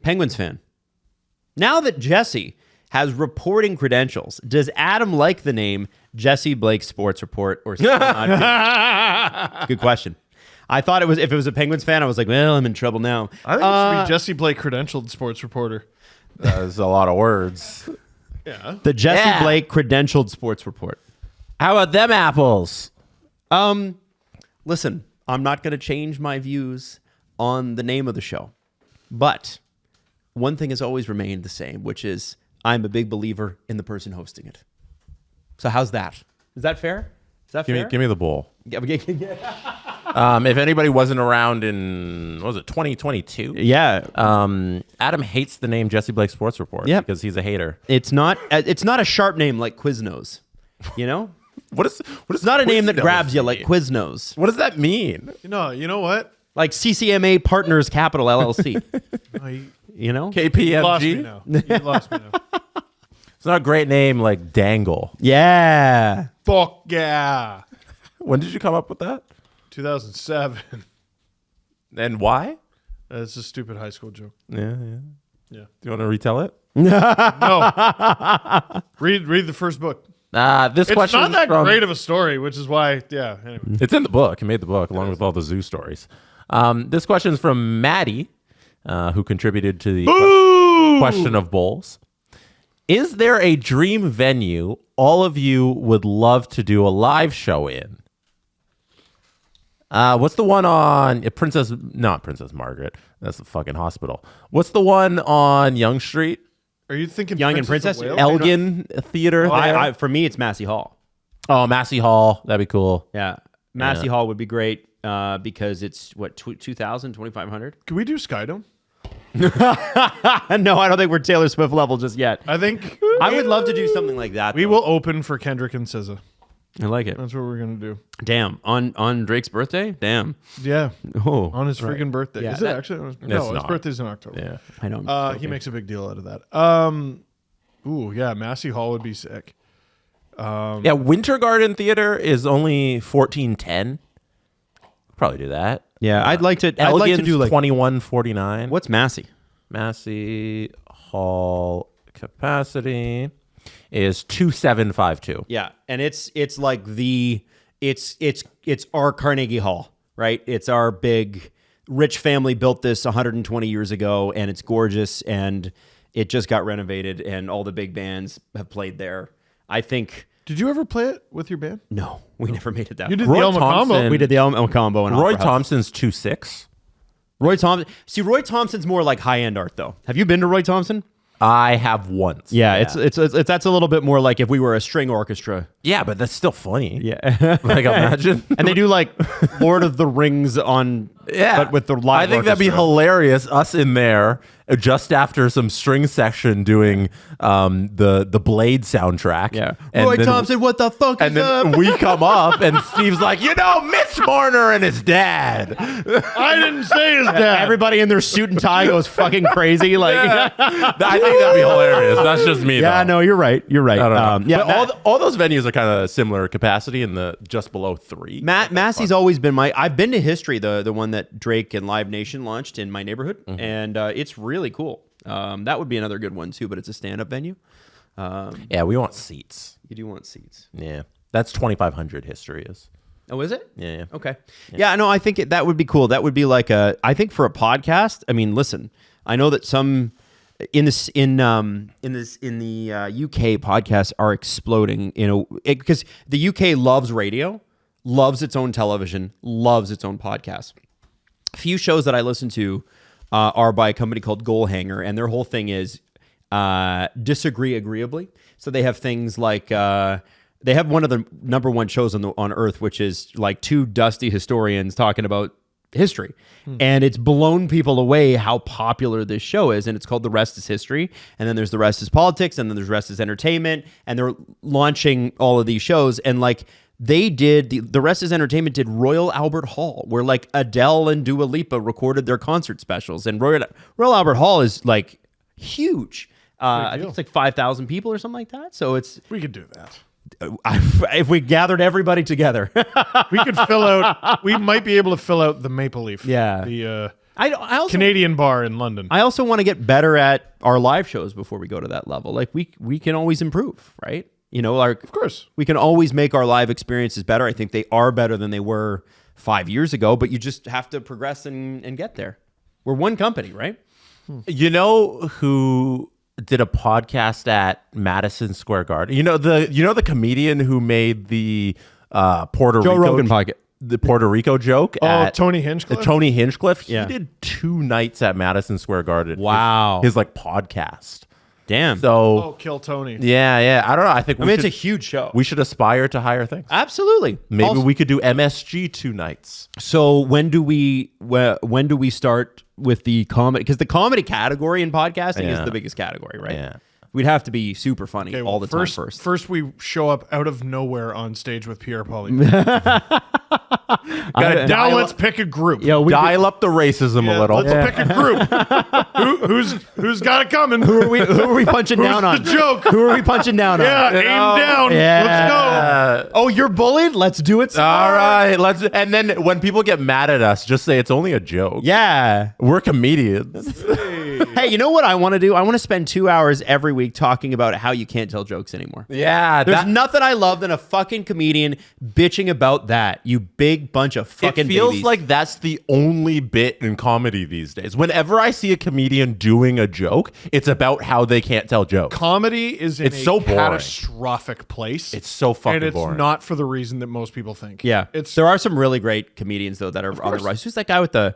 Penguins fan. Now that Jesse has reporting credentials, does Adam like the name Jesse Blake Sports Report or still not? Good question. I thought if it was a Penguins fan, I was like, well, I'm in trouble now. I think it should be Jesse Blake credentialed sports reporter. That's a lot of words. Yeah. The Jesse Blake credentialed sports report. How about them apples? Listen, I'm not going to change my views on the name of the show, but one thing has always remained the same, which is I'm a big believer in the person hosting it. So how's that? Is that fair? Give me the bowl. If anybody wasn't around in, what was it, 2022? Yeah. Adam hates the name Jesse Blake Sports Report because he's a hater. It's not a sharp name like Quiznos, you know? What is It's not a name that Quiznos grabs you mean? like Quiznos. What does that mean? You know what? Like CCMA Partners Capital LLC. Oh, you You know? lost me KPMG. now. You lost me now. It's not a great name like Dangle. Yeah. Fuck yeah. When did you come up with that? 2007. And why? That's a stupid high school joke. Yeah. Yeah. Do you want to retell it? No. Read the first book. This It's question not that from, great of a story, which is why, yeah. Anyway. It's in the book. He made the book along with all the zoo stories. This question is from Maddie, who contributed to the question of bowls. Is there a dream venue all of you would love to do a live show in? What's the one on not Princess Margaret? That's the fucking hospital. What's the one on Yonge Street? Are you thinking Young and Princess Princess? of Wales? Elgin Theater. there? For me, it's Massey Hall. Oh, Massey Hall. That'd be cool. Yeah. Massey Yeah. Hall would be great because it's, what, 2,000, 2,500? Can we do Skydome? No, I don't think we're Taylor Swift level just yet. I think I would love to do something like that. we though. will open for Kendrick and SZA. I like it. That's what we're going to do. Damn. On Drake's birthday? Damn. Yeah. Oh. On his freaking birthday. Yeah, Is it that- actually? It's No, his not. birthday's in October. Yeah. I don't. He makes a big deal out of that. Ooh, yeah, Massey Hall would be sick. Yeah, Winter Garden Theater is only 1410. Probably do that. Yeah, I'd like to Elgin's do like 2149. what's Massey? Massey Hall capacity is 2752. Yeah, and it's like it's our Carnegie Hall, right? It's our big rich family built this 120 years ago, and it's gorgeous, and it just got renovated, and all the big bands have played there. I think Did you ever play it with your band? no, we never made it that. You did Roy the Elma Thompson- combo. We did the Elm combo and Roy Opera House. Thompson's 26. Roy Thompson. See, Roy Thompson's more like high end art, though. Have you been to Roy Thompson? I have once. Yeah, it's that's a little bit more like if we were a string orchestra. Yeah, but that's still funny. Yeah, Like, imagine. and they do like Lord of the Rings on, Yeah. but with the live. I think that'd be orchestra. hilarious. Us in there just after some string section doing the Blade soundtrack. Yeah, And Roy then- Thompson, what the fuck And is then up? we come up and Steve's like, Mitch Marner and his dad. I didn't say his dad. Everybody in their suit and tie goes fucking crazy. Like, I think that'd be hilarious. That's just me. yeah, though. no, you're right. You're right. I don't know. Yeah, But all those venues are kind of similar capacity in the just below 3. Massey's always been I've been to History, the one that Drake and Live Nation launched in my neighborhood, and it's really cool. That would be another good one too, but it's a stand-up venue. Yeah, we want seats. You do want seats. Yeah, that's 2,500 History is. Oh, is it? Yeah. Okay. Yeah, no, I think that would be cool. That would be like I think for a podcast. I mean, listen, I know that some in the UK podcasts are exploding. Because the UK loves radio, loves its own television, loves its own podcast. A few shows that I listen to are by a company called Goalhanger, and their whole thing is disagree agreeably. So they have things like they have one of the number one shows on Earth, which is like two dusty historians talking about history, and it's blown people away how popular this show is. And it's called The Rest is History, and then there's The Rest is Politics, and then there's Rest is Entertainment, and they're launching all of these shows. And like they did, the Rest is Entertainment did Royal Albert Hall, where like Adele and Dua Lipa recorded their concert specials, and Royal Albert Hall is like huge. I think it's like 5,000 people or something like that. So it's We could do that. if we gathered everybody together. We could fill out. We might be able to fill out the Maple Leaf. Yeah. The I also Canadian bar in London. I also want to get better at our live shows before we go to that level. Like we can always improve, right? Like of course. we can always make our live experiences better. I think they are better than they were 5 years ago, but you just have to progress and get there. We're one company, right? You know who did a podcast at Madison Square Garden? You know the comedian who made the Puerto Joe Rico Rogan podcast. the Puerto Rico joke. Oh, at Tony Hinchcliffe? Tony Hinchcliffe. Yeah. He did 2 nights at Madison Square Garden. Wow. His like podcast. Damn. So Oh, kill Tony. yeah. I don't know. I think I mean, it's a huge show. we should aspire to higher things. Absolutely. Maybe Also- we could do MSG 2 nights. So when do we start with the comedy? Because the comedy category in podcasting is Yeah. the biggest category, right? Yeah. We'd have to be super funny Okay, all the first, time first. First, we show up out of nowhere on stage with Pierre Poilievre. Now let's pick a group. Yo, Dial up the racism a little. Let's pick a group. Who's got it coming? Who are we punching down on? the joke? Who are we punching down on? Yeah, aim down. Yeah. Let's go. Oh, you're bullied? Let's do it. All right, let's. And then when people get mad at us, just say it's only a joke. Yeah. We're comedians. Hey, you know what I want to do? I want to spend 2 hours every week talking about how you can't tell jokes anymore. Yeah, There's nothing I love than a fucking comedian bitching about that. You big bunch of fucking It feels babies. like that's the only bit in comedy these days. Whenever I see a comedian doing a joke, it's about how they can't tell jokes. Comedy is in It's so a boring. catastrophic place. It's so fucking and it's boring. not for the reason that most people think. Yeah, There are some really great comedians though that are on the rise. Who's that guy with the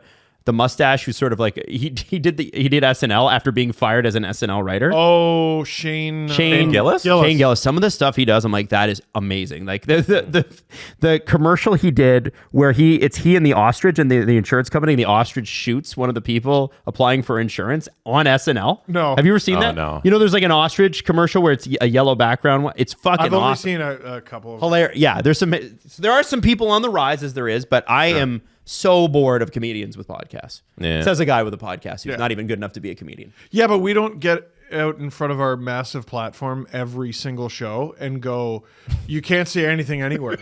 mustache who's sort of like he did SNL after being fired as an SNL writer? Oh, Shane Gillis? Shane Gillis. Some of the stuff he does, I'm like, that is amazing. Like the commercial he did where it's he and the ostrich and the insurance company, and the ostrich shoots one of the people applying for insurance on SNL. No. Have you ever seen Oh, that? no. You know, there's like an ostrich commercial where it's a yellow background. It's fucking I've only awesome. seen a couple of Hilarious. Yeah, there are some people on the rise as there is, but I am so bored of comedians with podcasts. Yeah. Says a guy with a podcast who's Yeah. not even good enough to be a comedian. Yeah, but we don't get out in front of our massive platform every single show and go, you can't say anything anywhere.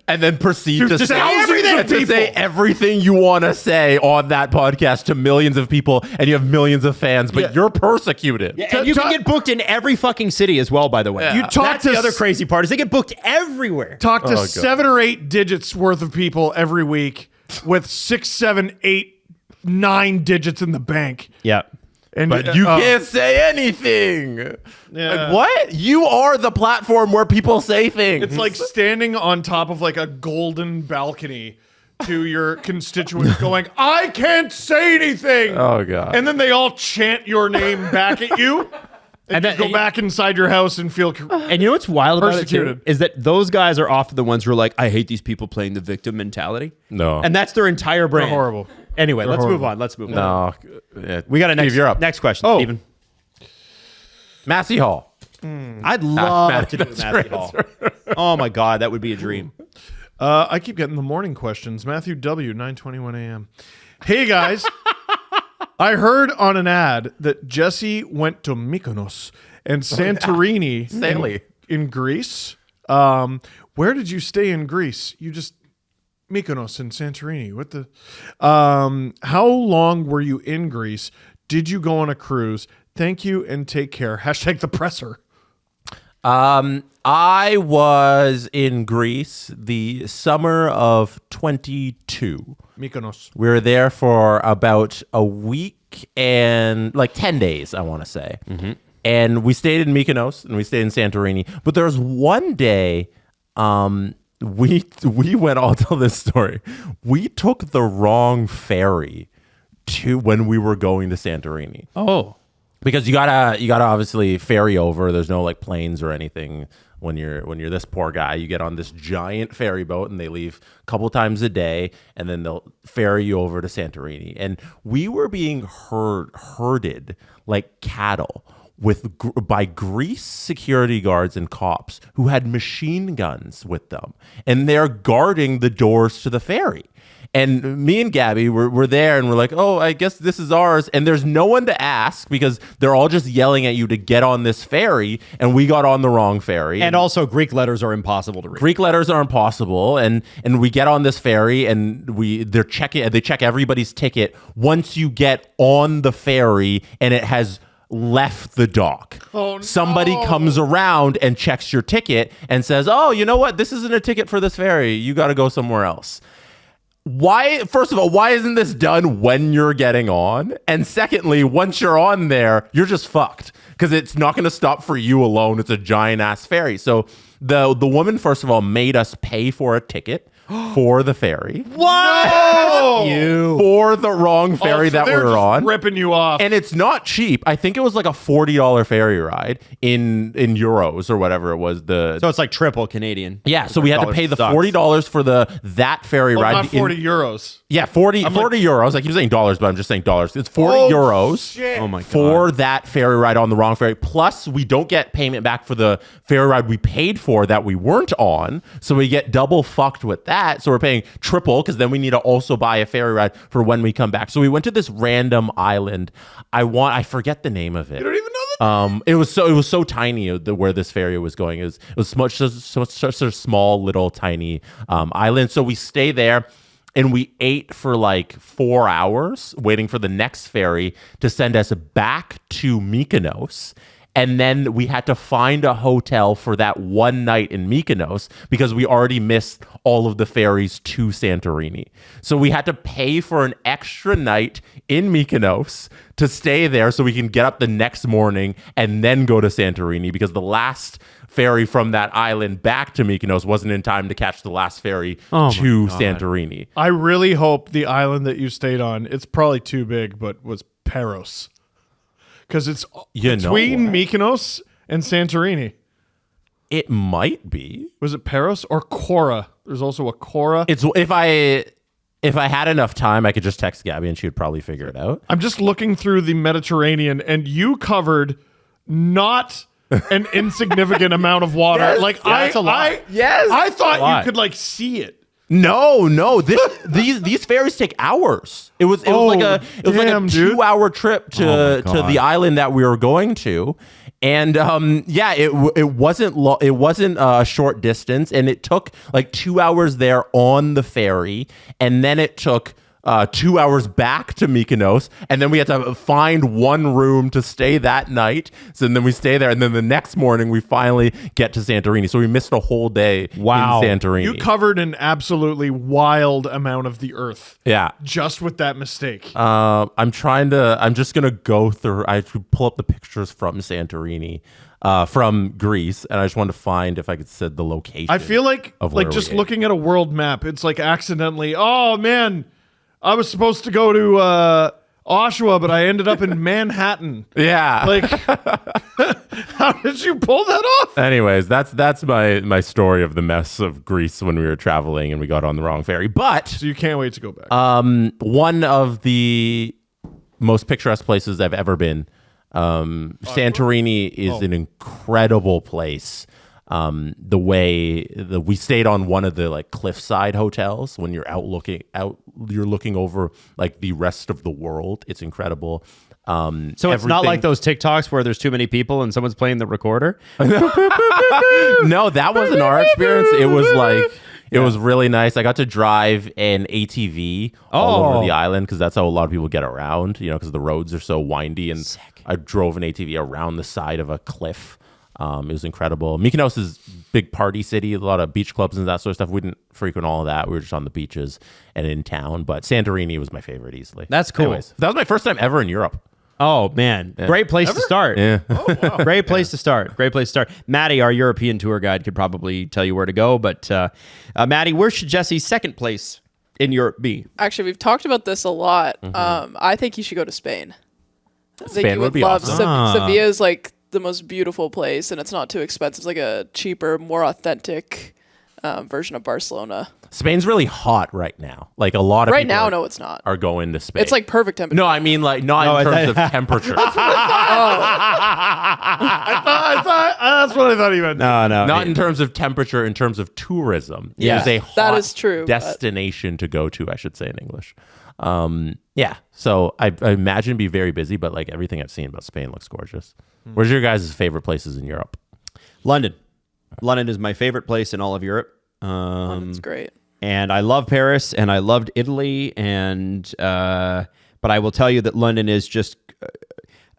And then proceed to Just say thousands of to say people. everything you want to say on that podcast to millions of people, and you have millions of fans, but Yeah. you're persecuted. Yeah, and you can get booked in every fucking city as well, by the way. Yeah. You talk That's to the other crazy part is they get booked everywhere. Talk to Oh, God. 7 or 8 digits worth of people every week with 6, 7, 8, 9 digits in the bank. Yeah. And But you can't say anything. Yeah. Like, what? You are the platform where people say things. It's like standing on top of like a golden balcony to your constituents going, I can't say anything. Oh, God. And then they all chant your name back at you. And then- you go back inside your house and feel And you know what's wild about it too? Persecuted. Is that those guys are often the ones who are like, I hate these people playing the victim mentality. No. And that's their entire brand. horrible. Anyway, let's move horrible. on. Let's move on. no. Yeah. We got a next, Steve, you're up. next question, Oh. Stephen. Massey Hall. I'd love Matthew, to do that's Matthew right, Hall. Oh my God, that would be a dream. I keep getting the morning questions. Matthew W, 9:21 a.m. Hey guys, I heard on an ad that Jesse went to Mykonos and Santorini Stanley. in Greece. Where did you stay in Greece? You just Mykonos and Santorini. What the? How long were you in Greece? Did you go on a cruise? Thank you and take care. Hashtag the presser. I was in Greece the summer of 22. Mykonos. We were there for about a week and like 10 days, I want to say. And we stayed in Mykonos and we stayed in Santorini. But there was one day we went, I'll tell this story. We took the wrong ferry to when we were going to Santorini. Oh. Because you gotta obviously ferry over. There's no like planes or anything when you're this poor guy. You get on this giant ferry boat and they leave a couple times a day, and then they'll ferry you over to Santorini. And we were being herded like cattle by Greece security guards and cops who had machine guns with them, and they're guarding the doors to the ferry. And me and Gabby were there and we're like, oh, I guess this is ours. And there's no one to ask because they're all just yelling at you to get on this ferry. And we got on the wrong ferry. And also Greek letters are impossible to read. Greek letters are impossible. And we get on this ferry and they check everybody's ticket once you get on the ferry and it has left the dock. Oh, no. Somebody comes around and checks your ticket and says, oh, you know what? This isn't a ticket for this ferry. You got to go somewhere else. First of all, why isn't this done when you're getting on? And secondly, once you're on there, you're just fucked because it's not going to stop for you alone. It's a giant ass ferry. So the woman, first of all, made us pay for a ticket for the ferry. What? for the wrong ferry that they're we're just on. ripping you off. And it's not cheap. I think it was like a $40 ferry ride in euros or whatever it was. So it's like triple Canadian. Yeah, so we had to pay the Sucks. $40 for that ferry ride. not 40 euros. Yeah, 40 euros. I keep saying dollars, but I'm just saying dollars. It's 40 euros shit. Oh my God. for that ferry ride on the wrong ferry. Plus, we don't get payment back for the ferry ride we paid for that we weren't on. So we get double fucked with that. So we're paying triple because then we need to also buy a ferry ride for when we come back. So we went to this random island. I forget the name of it. You don't even know that? It was so tiny where this ferry was going. It was such a small little tiny island. So we stay there. And we ate for like 4 hours waiting for the next ferry to send us back to Mykonos. And then we had to find a hotel for that one night in Mykonos because we already missed all of the ferries to Santorini. So we had to pay for an extra night in Mykonos to stay there so we can get up the next morning and then go to Santorini because the last ferry from that island back to Mykonos wasn't in time to catch the last ferry to Santorini. I really hope the island that you stayed on, it's probably too big, but was Paros. Because it's between Mykonos and Santorini. It might be. Was it Paros or Cora? There's also a Cora. It's if I had enough time, I could just text Gabby and she would probably figure it out. I'm just looking through the Mediterranean, and you covered not an insignificant amount of water. Yes, like that's a lot. Yes. I thought lot. you could like see it. No. These ferries take hours. It was like a 2-hour trip to the island that we were going to, and it wasn't a short distance, and it took like 2 hours there on the ferry, and then it took 2 hours back to Mykonos, and then we had to find one room to stay that night. So then we stay there, and then the next morning we finally get to Santorini. So we missed a whole day in Santorini. You covered an absolutely wild amount of the earth. Yeah. Just with that mistake. I'm just gonna go through. I could pull up the pictures from Santorini, from Greece, and I just wanted to find if I could set the location. I feel like just ate. looking at a world map, it's like accidentally, oh man, I was supposed to go to Oshawa, but I ended up in Manhattan. Yeah. Like, how did you pull that off? Anyways, that's my story of the mess of Greece when we were traveling and we got on the wrong ferry. But So you can't wait to go back. one of the most picturesque places I've ever been, Santorini is an incredible place. The way we stayed on one of the like cliffside hotels when you're you're looking over like the rest of the world. It's incredible. So it's not like those TikToks where there's too many people and someone's playing the recorder? No, that wasn't our experience. It was like, it was really nice. I got to drive an ATV all over the island because that's how a lot of people get around, because the roads are so windy. And I drove an ATV around the side of a cliff. It was incredible. Mykonos is big party city, a lot of beach clubs and that sort of stuff. We didn't frequent all of that. We were just on the beaches and in town. But Santorini was my favorite easily. That's cool. Anyways, that was my first time ever in Europe. Oh, man. Great place to start. Yeah. Great place to start. Great place to start. Maddie, our European tour guide, could probably tell you where to go. But Maddie, where should Jesse's second place in Europe be? Actually, we've talked about this a lot. I think you should go to Spain. I think Spain you would be awesome. Sevilla is like the most beautiful place, and it's not too expensive. It's like a cheaper, more authentic version of Barcelona. Spain's really hot right now. Like a lot of Right people now, no, it's not. are going to Spain. It's like perfect temperature. No, I mean like not in terms of temperature. I thought that's what I thought he meant. No. Not in terms of temperature, in terms of tourism. Yeah. It is a hot That is true, destination to go to, I should say in English. Yeah. So I imagine it'd be very busy, but like everything I've seen about Spain looks gorgeous. Where's your guys' favorite places in Europe? London. London is my favorite place in all of Europe. That's great. And I love Paris, and I loved Italy, but I will tell you that London is just,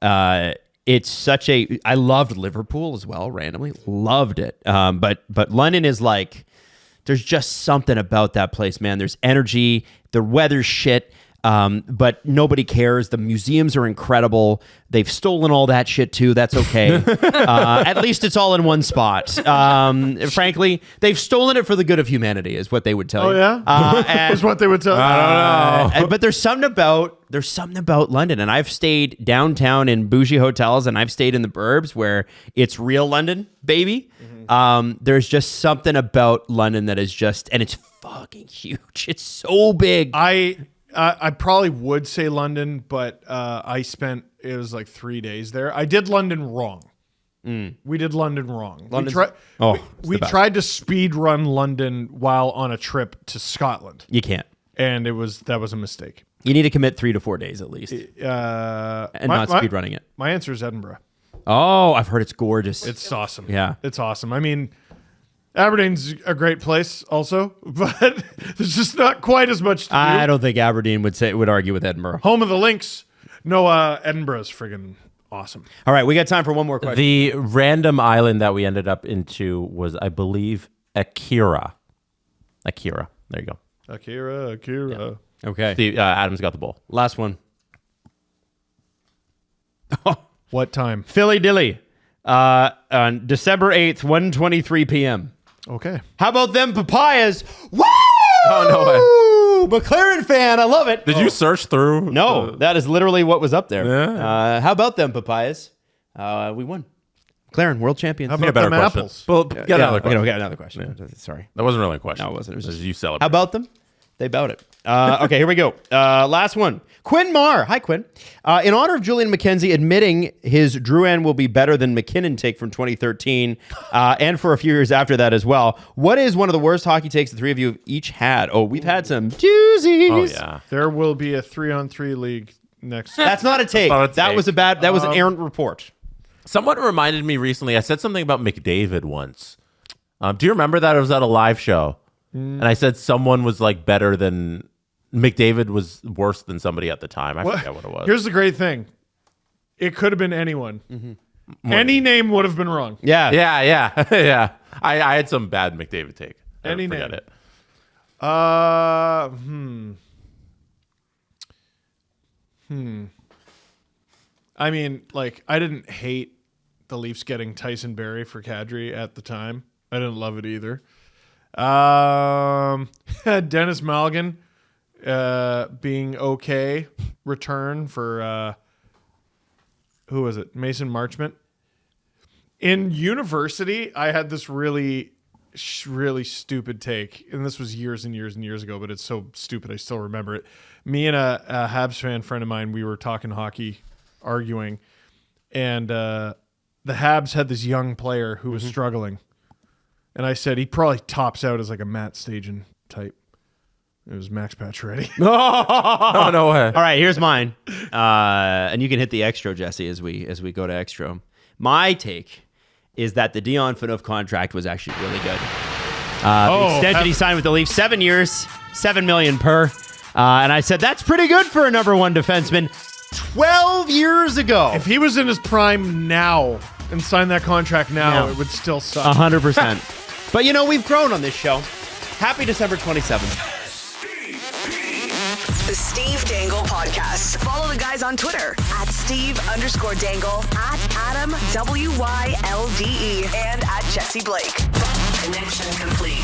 it's such a, I loved Liverpool as well, randomly, loved it. But London is like, there's just something about that place, man. There's energy, the weather's shit. But nobody cares. The museums are incredible. They've stolen all that shit too. That's okay. At least it's all in one spot. Frankly, they've stolen it for the good of humanity, is what they would tell you. Oh yeah, is what they would tell. I don't know. But there's something about London, and I've stayed downtown in bougie hotels, and I've stayed in the burbs where it's real London, baby. There's just something about London that is just, and it's fucking huge. It's so big. I probably would say London, but it was like 3 days there. I did London wrong. We did London wrong. We tried to speed run London while on a trip to Scotland, You can't. and that was a mistake. You need to commit 3 to 4 days at least, and not speed running it. My answer is Edinburgh. Oh, I've heard it's gorgeous. It's awesome. Yeah. It's awesome. I mean, Aberdeen's a great place also, but there's just not quite as much to do. I don't think Aberdeen would argue with Edinburgh. Home of the Lynx. No, Edinburgh's friggin' awesome. All right, we got time for one more question. The random island that we ended up into was, I believe, Akira. There you go. Akira. Okay, Adam's got the bowl. last one. What time? Philly Dilly, on December 8th, 1:23 p.m. Okay. How about them papayas? Woo! Oh, no way. McLaren fan, I love it. Did you search through? No, that is literally what was up there. Yeah. How about them papayas? We won. McLaren, world champions. How Give me a about better them question. apples? Well, get another question. Okay, another question. Sorry. That wasn't really a question. No, it wasn't. It was just- you celebrate. How about them? They bout it. Okay, here we go. Last one. Quinn Marr. Hi, Quinn. In honor of Julian McKenzie admitting his Drouin will be better than McKinnon take from 2013 and for a few years after that as well, what is one of the worst hockey takes the three of you have each had? Oh, we've had some doozies. Oh, yeah. There will be a 3-on-3 league next. That's not a take. not a That take. was that was an errant report. Someone reminded me recently, I said something about McDavid once. Do you remember that? It was at a live show. And I said someone was like better than McDavid was worse than somebody at the time. I forget what it was. Here's the great thing. It could have been anyone. Any name would have been wrong. Yeah. Yeah. Yeah. I had some bad McDavid take. I Any forget name. it. I mean, like, I didn't hate the Leafs getting Tyson Barrie for Kadri at the time. I didn't love it either. Dennis Malgin being okay. Return for who was it? Mason Marchment. In university, I had this really stupid take, and this was years and years and years ago, but it's so stupid I still remember it. Me and a Habs fan friend of mine, we were talking hockey, arguing, and the Habs had this young player who was struggling. And I said, he probably tops out as like a Matt Stajan type. It was Max Pacioretty. Oh, no way. All right, here's mine. And you can hit the extra, Jesse, as we go to extra. My take is that the Dion Phaneuf contract was actually really good. The extension he signed with the Leafs, 7 years, $7 million per. And I said, that's pretty good for a number one defenseman 12 years ago. If he was in his prime now and signed that contract now, Yeah. it would still suck. 100%. But, you know, we've grown on this show. Happy December 27th. The Steve Dangle Podcast. Follow the guys on Twitter at Steve_Dangle, at Adam WYLDE, and at Jesse Blake. Connection complete.